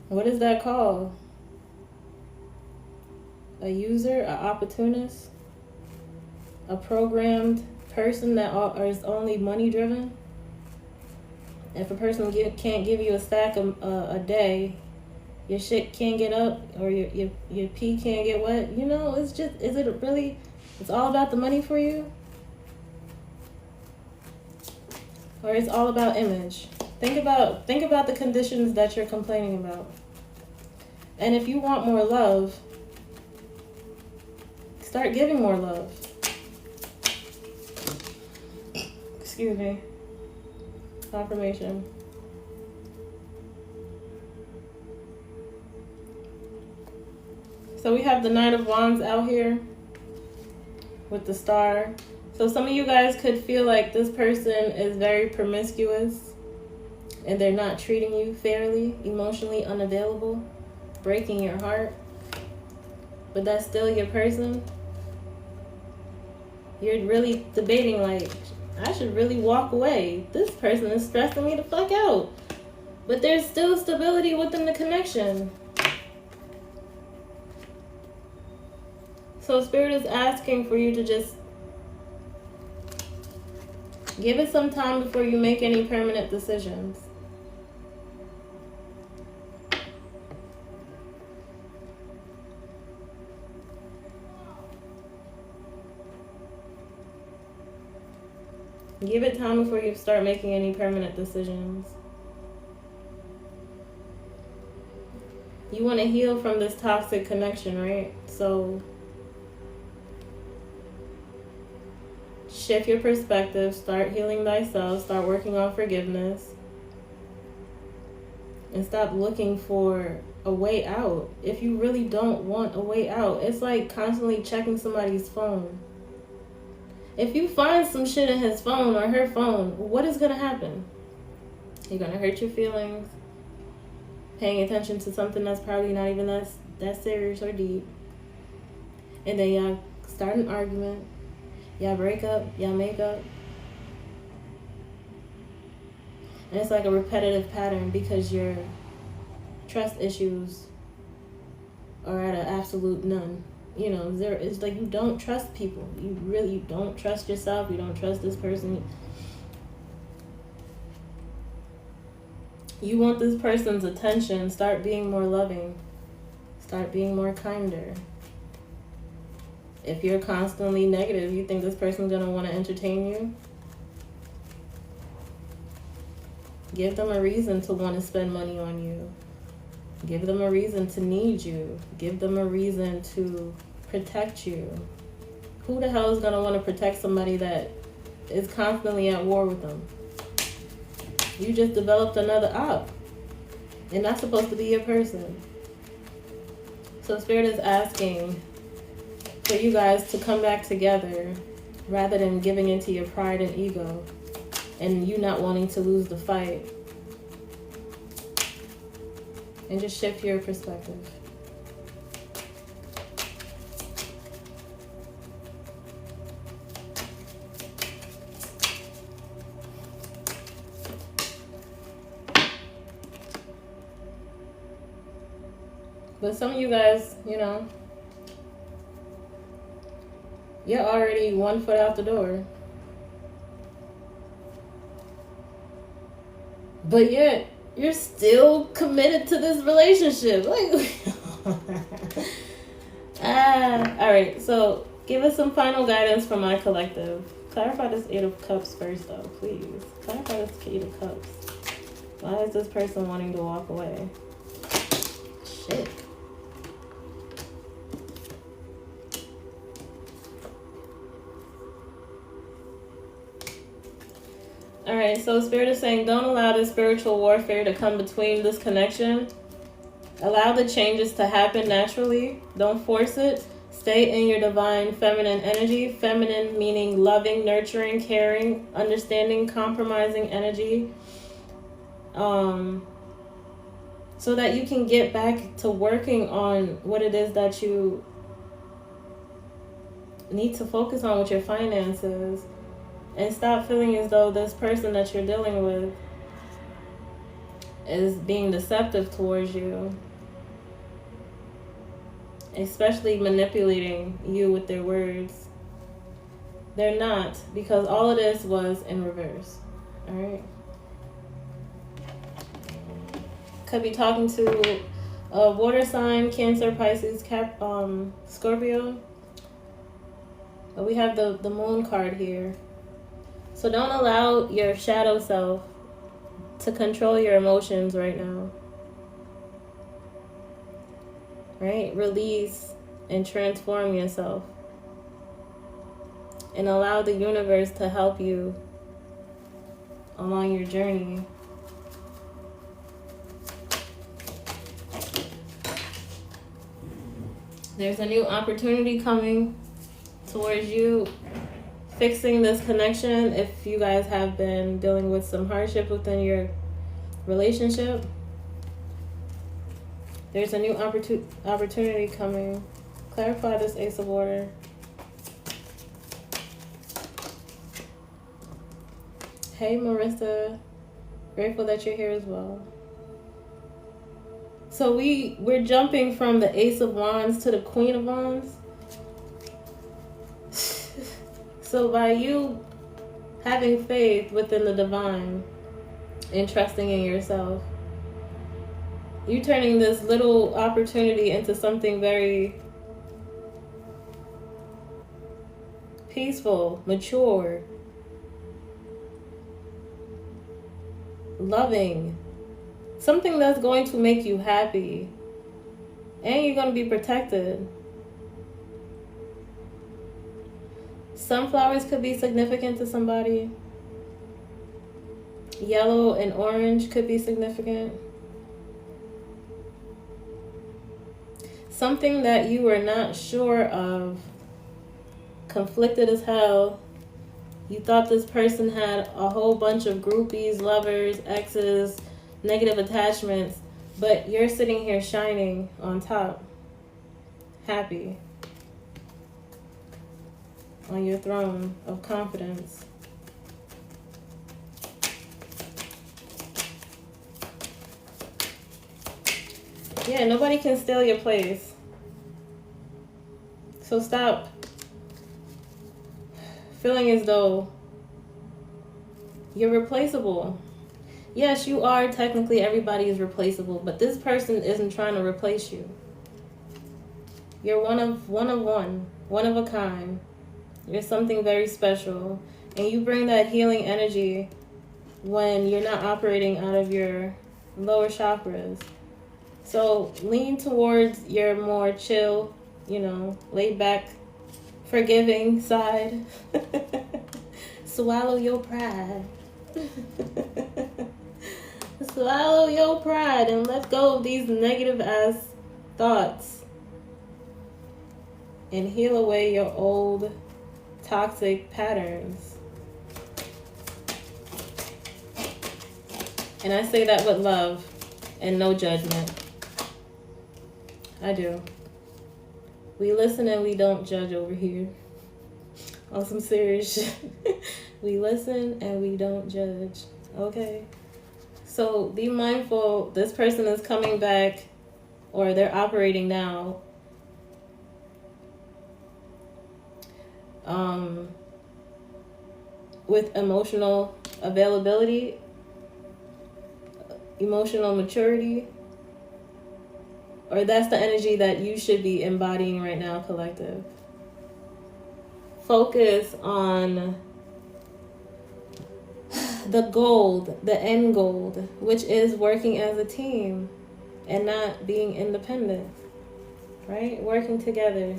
What is that called? A user, an opportunist, a programmed person that is only money driven? If a person can't give you a stack a day, your shit can't get up, or your pee can't get wet. It's just, is it really, it's all about the money for you? Or it's all about image? Think about the conditions that you're complaining about. And if you want more love, start giving more love. Excuse me. Confirmation. So we have the Knight of Wands out here with the star. So some of you guys could feel like this person is very promiscuous. and they're not treating you fairly, emotionally unavailable, breaking your heart, but that's still your person, you're really debating, like, I should really walk away. This person is stressing me the fuck out. But there's still stability within the connection. So Spirit is asking for you to just give it some time before you make any permanent decisions. Give it time before you start making any permanent decisions. You want to heal from this toxic connection, right? So shift your perspective, start healing thyself, start working on forgiveness, and stop looking for a way out. If you really don't want a way out, it's like constantly checking somebody's phone. If you find some shit in his phone or her phone, what is going to happen? You're going to hurt your feelings, paying attention to something that's probably not even that serious or deep. And then y'all start an argument. Y'all break up. Y'all make up. And it's like a repetitive pattern because your trust issues are at an absolute none. You know, zero. It's like you don't trust people. You don't trust yourself. You don't trust this person. You want this person's attention. Start being more loving. Start being more kinder. If you're constantly negative, you think this person's going to want to entertain you? Give them a reason to want to spend money on you. Give them a reason to need you. Give them a reason to protect you. Who the hell is going to want to protect somebody that is constantly at war with them? You just developed another op. And that's supposed to be your person. So Spirit is asking for you guys to come back together rather than giving into your pride and ego and you not wanting to lose the fight. And just shift your perspective. But some of you guys, you know, you're already 1 foot out the door. But yet, you're still committed to this relationship. Like, alright, so give us some final guidance from my collective. Clarify this 8 of Cups first, though, please. Clarify this 8 of Cups. Why is this person wanting to walk away? Shit. Alright, so Spirit is saying, don't allow this spiritual warfare to come between this connection. Allow the changes to happen naturally. Don't force it. Stay in your divine feminine energy. Feminine meaning loving, nurturing, caring, understanding, compromising energy. So that you can get back to working on what it is that you need to focus on with your finances. And stop feeling as though this person that you're dealing with is being deceptive towards you. Especially manipulating you with their words. They're not, because all of this was in reverse. Alright? Could be talking to a water sign, Cancer, Pisces, Scorpio. But we have the moon card here. So don't allow your shadow self to control your emotions right now. Right? Release and transform yourself. And allow the universe to help you along your journey. There's a new opportunity coming towards you fixing this connection. If you guys have been dealing with some hardship within your relationship. There's a new opportunity coming. Clarify this Ace of Water. Hey, Marissa. Grateful that you're here as well. So we're jumping from the Ace of Wands to the Queen of Wands. So by you having faith within the divine and trusting in yourself, you're turning this little opportunity into something very peaceful, mature, loving, something that's going to make you happy, and you're going to be protected. Sunflowers could be significant to somebody. Yellow and orange could be significant. Something that you were not sure of, conflicted as hell. You thought this person had a whole bunch of groupies, lovers, exes, negative attachments, but you're sitting here shining on top, happy, on your throne of confidence. Yeah, nobody can steal your place. So stop feeling as though you're replaceable. Yes, you are. Technically, everybody is replaceable, but this person isn't trying to replace you. You're one of a kind. You're something very special, and you bring that healing energy when you're not operating out of your lower chakras. So lean towards your more chill, laid back, forgiving side. Swallow your pride. Swallow your pride and let go of these negative ass thoughts and heal away your old toxic patterns. And I say that with love and no judgment. I do. We listen and we don't judge over here. On some serious shit. We listen and we don't judge. Okay? So be mindful, this person is coming back, or they're operating now. With emotional availability, emotional maturity, or that's the energy that you should be embodying right now, collective. Focus on the gold, the end goal, which is working as a team and not being independent, right? Working together.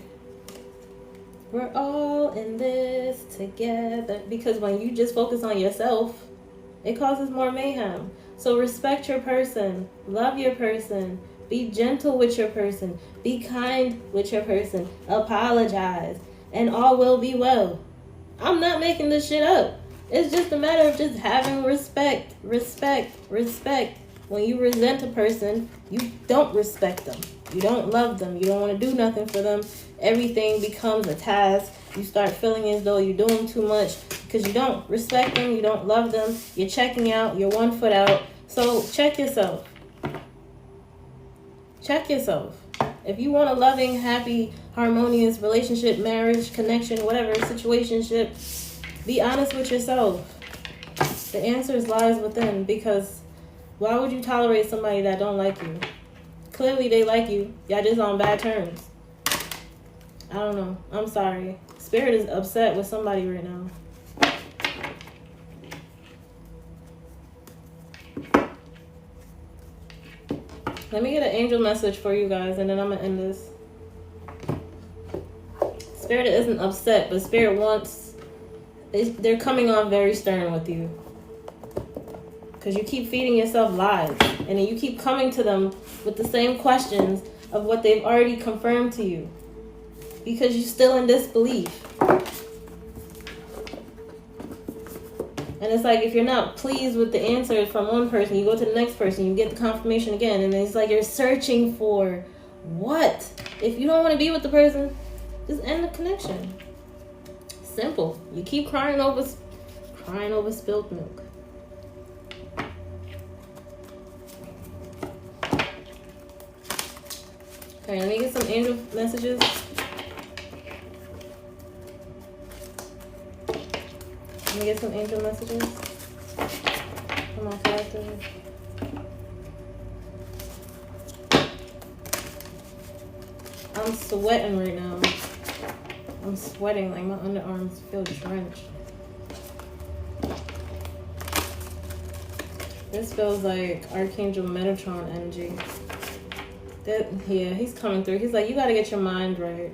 We're all in this together. Because when you just focus on yourself, it causes more mayhem. So respect your person, love your person, be gentle with your person, be kind with your person, apologize, and all will be well. I'm not making this shit up. It's just a matter of just having respect. When you resent a person, you don't respect them. You don't love them. You don't want to do nothing for them. Everything becomes a task. You start feeling as though you're doing too much because you don't respect them. You don't love them. You're checking out. You're 1 foot out. So check yourself. Check yourself. If you want a loving, happy, harmonious relationship, marriage, connection, whatever, situationship, be honest with yourself. The answers lies within, because why would you tolerate somebody that don't like you? Clearly they like you. Y'all just on bad terms. I don't know. I'm sorry. Spirit is upset with somebody right now. Let me get an angel message for you guys, and then I'm going to end this. Spirit isn't upset, but Spirit wants... They're coming on very stern with you. Because you keep feeding yourself lies. And then you keep coming to them with the same questions of what they've already confirmed to you. Because you're still in disbelief. And it's like, if you're not pleased with the answer from one person, you go to the next person, you get the confirmation again, and it's like you're searching for what? If you don't want to be with the person, just end the connection. Simple. You keep crying over spilled milk. Okay, let me get some angel messages. Let me get some angel messages. Come on, collective. I'm sweating right now. I'm sweating, like my underarms feel drenched. This feels like Archangel Metatron energy. Yeah, he's coming through. He's like, you gotta get your mind right.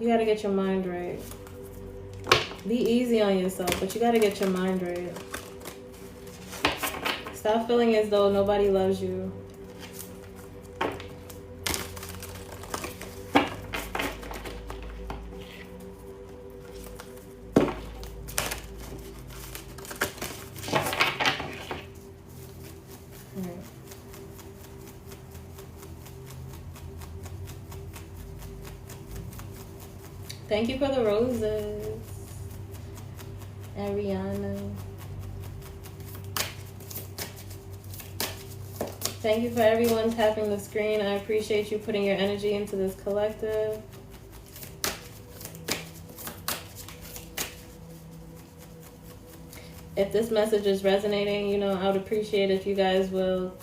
You gotta get your mind right. Be easy on yourself, but you gotta get your mind right. Stop feeling as though nobody loves you. Thank you for the roses, Ariana. Thank you for everyone tapping the screen. I appreciate you putting your energy into this collective. If this message is resonating, you know, I would appreciate if you guys will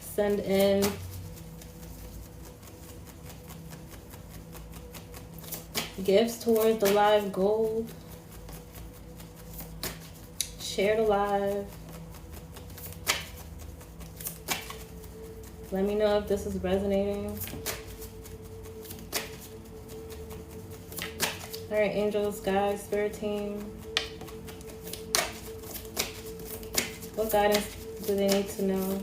send in gifts towards the live gold. Share the live. Let me know if this is resonating. All right, angels, guides, spirit team. What guidance do they need to know?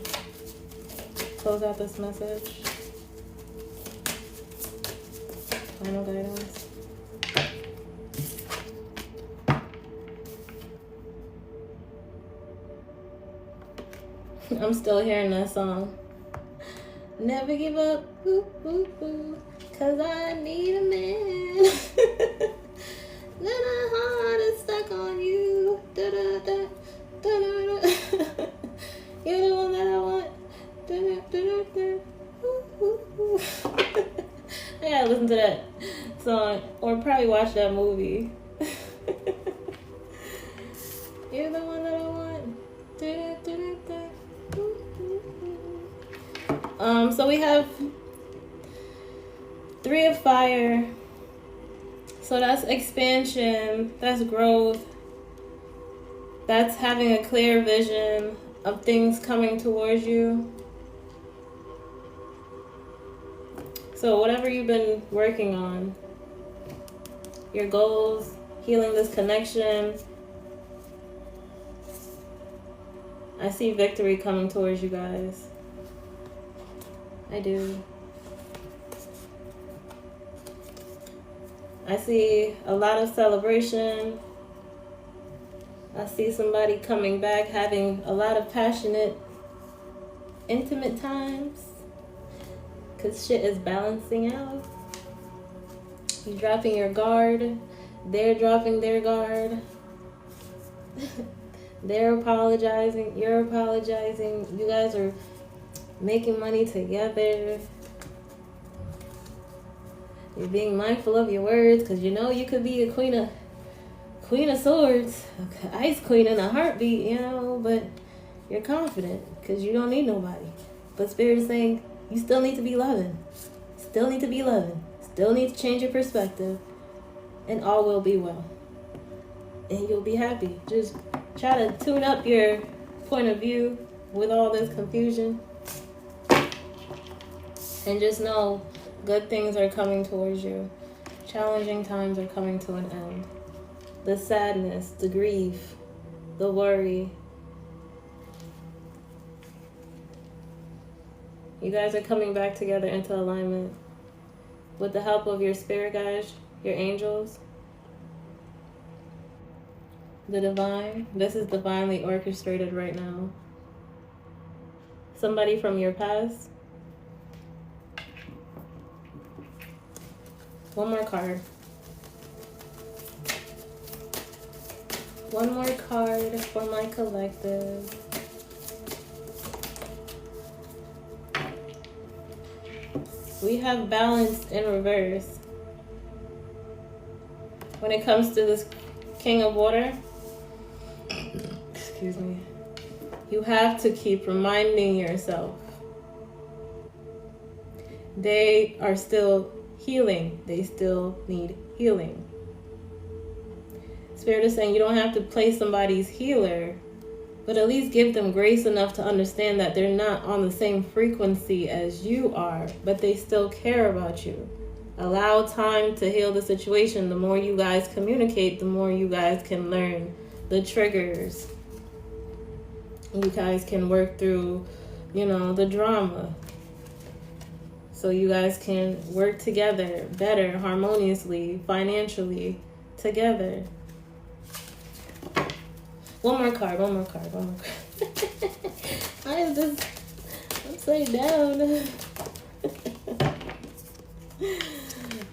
Close out this message. Final guidance. I'm still hearing that song. Never give up, ooh, ooh, ooh, 'cause I need a man. Little heart is stuck on you. Da, da, da, da, da, da. You're the one that I want. Da, da, da, da, da. Ooh, ooh, ooh. I gotta listen to that song or probably watch that movie. You're the one that I want. Da, da, da, da, da. So we have 3 of fire. So that's expansion, that's growth, that's having a clear vision of things coming towards you. So whatever you've been working on, your goals, healing this connection, I see victory coming towards you guys. I do. I see a lot of celebration. I see somebody coming back, having a lot of passionate, intimate times. Because shit is balancing out. You're dropping your guard. They're dropping their guard. They're apologizing. You're apologizing. You guys are making money together. You're being mindful of your words, because you know you could be a queen of swords, ice queen in a heartbeat, you know, but you're confident because you don't need nobody. But Spirit is saying you still need to be loving. Still need to be loving. Still need to change your perspective, and all will be well. And you'll be happy. Just try to tune up your point of view with all this confusion. And just know good things are coming towards you. Challenging times are coming to an end. The sadness, the grief, the worry. You guys are coming back together into alignment with the help of your spirit guides, your angels. The divine. This is divinely orchestrated right now. Somebody from your past. One more card. One more card for my collective. We have balance in reverse. When it comes to this King of Water, excuse me, you have to keep reminding yourself they are still healing. They still need healing. Spirit is saying you don't have to play somebody's healer, but at least give them grace enough to understand that they're not on the same frequency as you are, but they still care about you. Allow time to heal the situation. The more you guys communicate, the more you guys can learn the triggers. You guys can work through, the drama. So you guys can work together better, harmoniously, financially, together. One more card. Why is this upside down?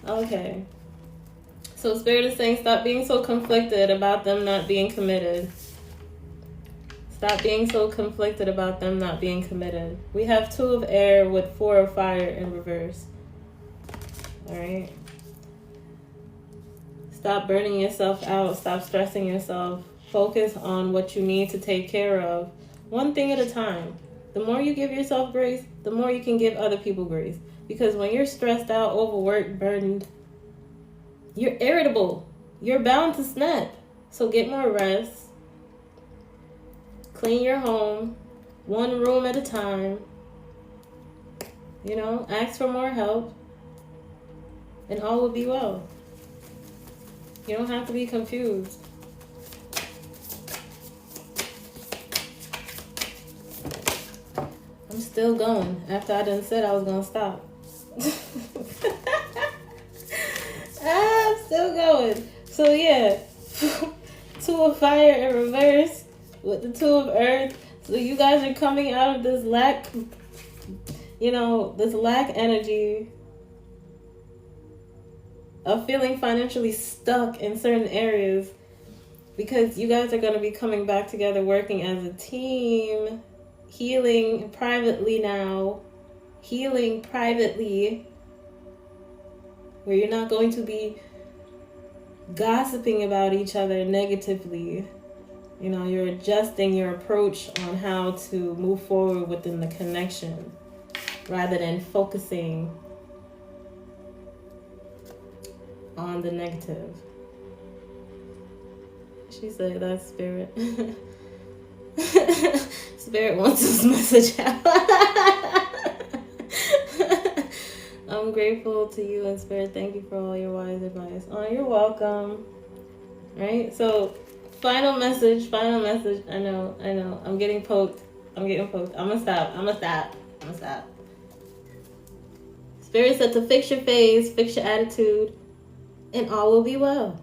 Okay. So Spirit is saying stop being so conflicted about them not being committed. Stop being so conflicted about them not being committed. We have 2 of air with 4 of fire in reverse. Alright? Stop burning yourself out. Stop stressing yourself. Focus on what you need to take care of. One thing at a time. The more you give yourself grace, the more you can give other people grace. Because when you're stressed out, overworked, burdened, you're irritable. You're bound to snap. So get more rest. Clean your home. 1 room at a time. Ask for more help. And all will be well. You don't have to be confused. I'm still going after I done said I was gonna stop. I'm still going. So yeah, 2 of fire in reverse with the 2 of earth. So you guys are coming out of this lack, this lack energy of feeling financially stuck in certain areas, because you guys are going to be coming back together, working as a team, healing privately now, where you're not going to be gossiping about each other negatively. You're adjusting your approach on how to move forward within the connection rather than focusing on the negative. She said that's Spirit. Spirit wants this message out. I'm grateful to you and Spirit. Thank you for all your wise advice. Oh, you're welcome. Right? So, final message. I know. I'm getting poked. I'm gonna stop. Spirit said to fix your phase, fix your attitude, and all will be well.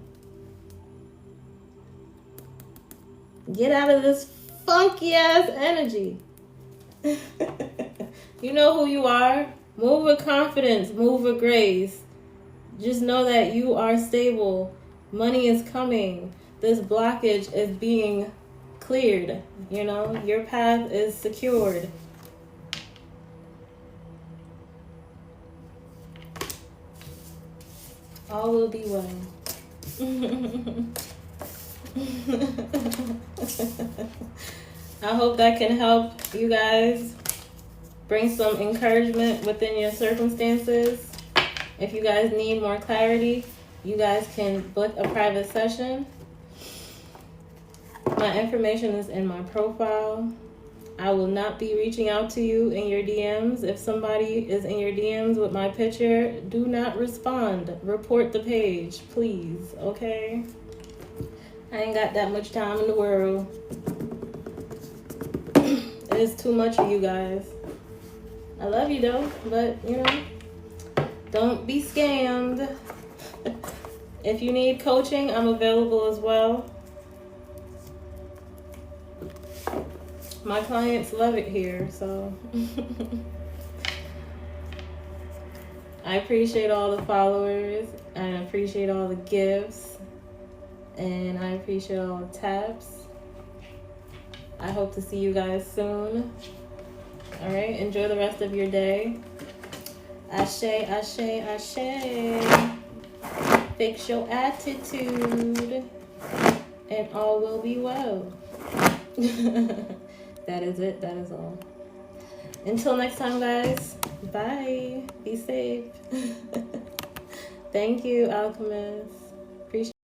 Get out of this funky ass energy. You know who you are. Move with confidence. Move with grace. Just know that you are stable. Money is coming. This blockage is being cleared. Your path is secured. All will be well. I hope that can help you guys bring some encouragement within your circumstances. If you guys need more clarity, you guys can book a private session. My information is in my profile. I will not be reaching out to you in your DMs. If somebody is in your DMs with my picture, do not respond. Report the page, please, okay? I ain't got that much time in the world. It's too much for you guys. I love you though, but don't be scammed. If you need coaching, I'm available as well. My clients love it here, so I appreciate all the followers. I appreciate all the gifts. And I appreciate all the taps. I hope to see you guys soon. All right, enjoy the rest of your day. Ashe, ashe, ashe. Fix your attitude, and all will be well. That is it. That is all. Until next time, guys. Bye. Be safe. Thank you, Alchemist.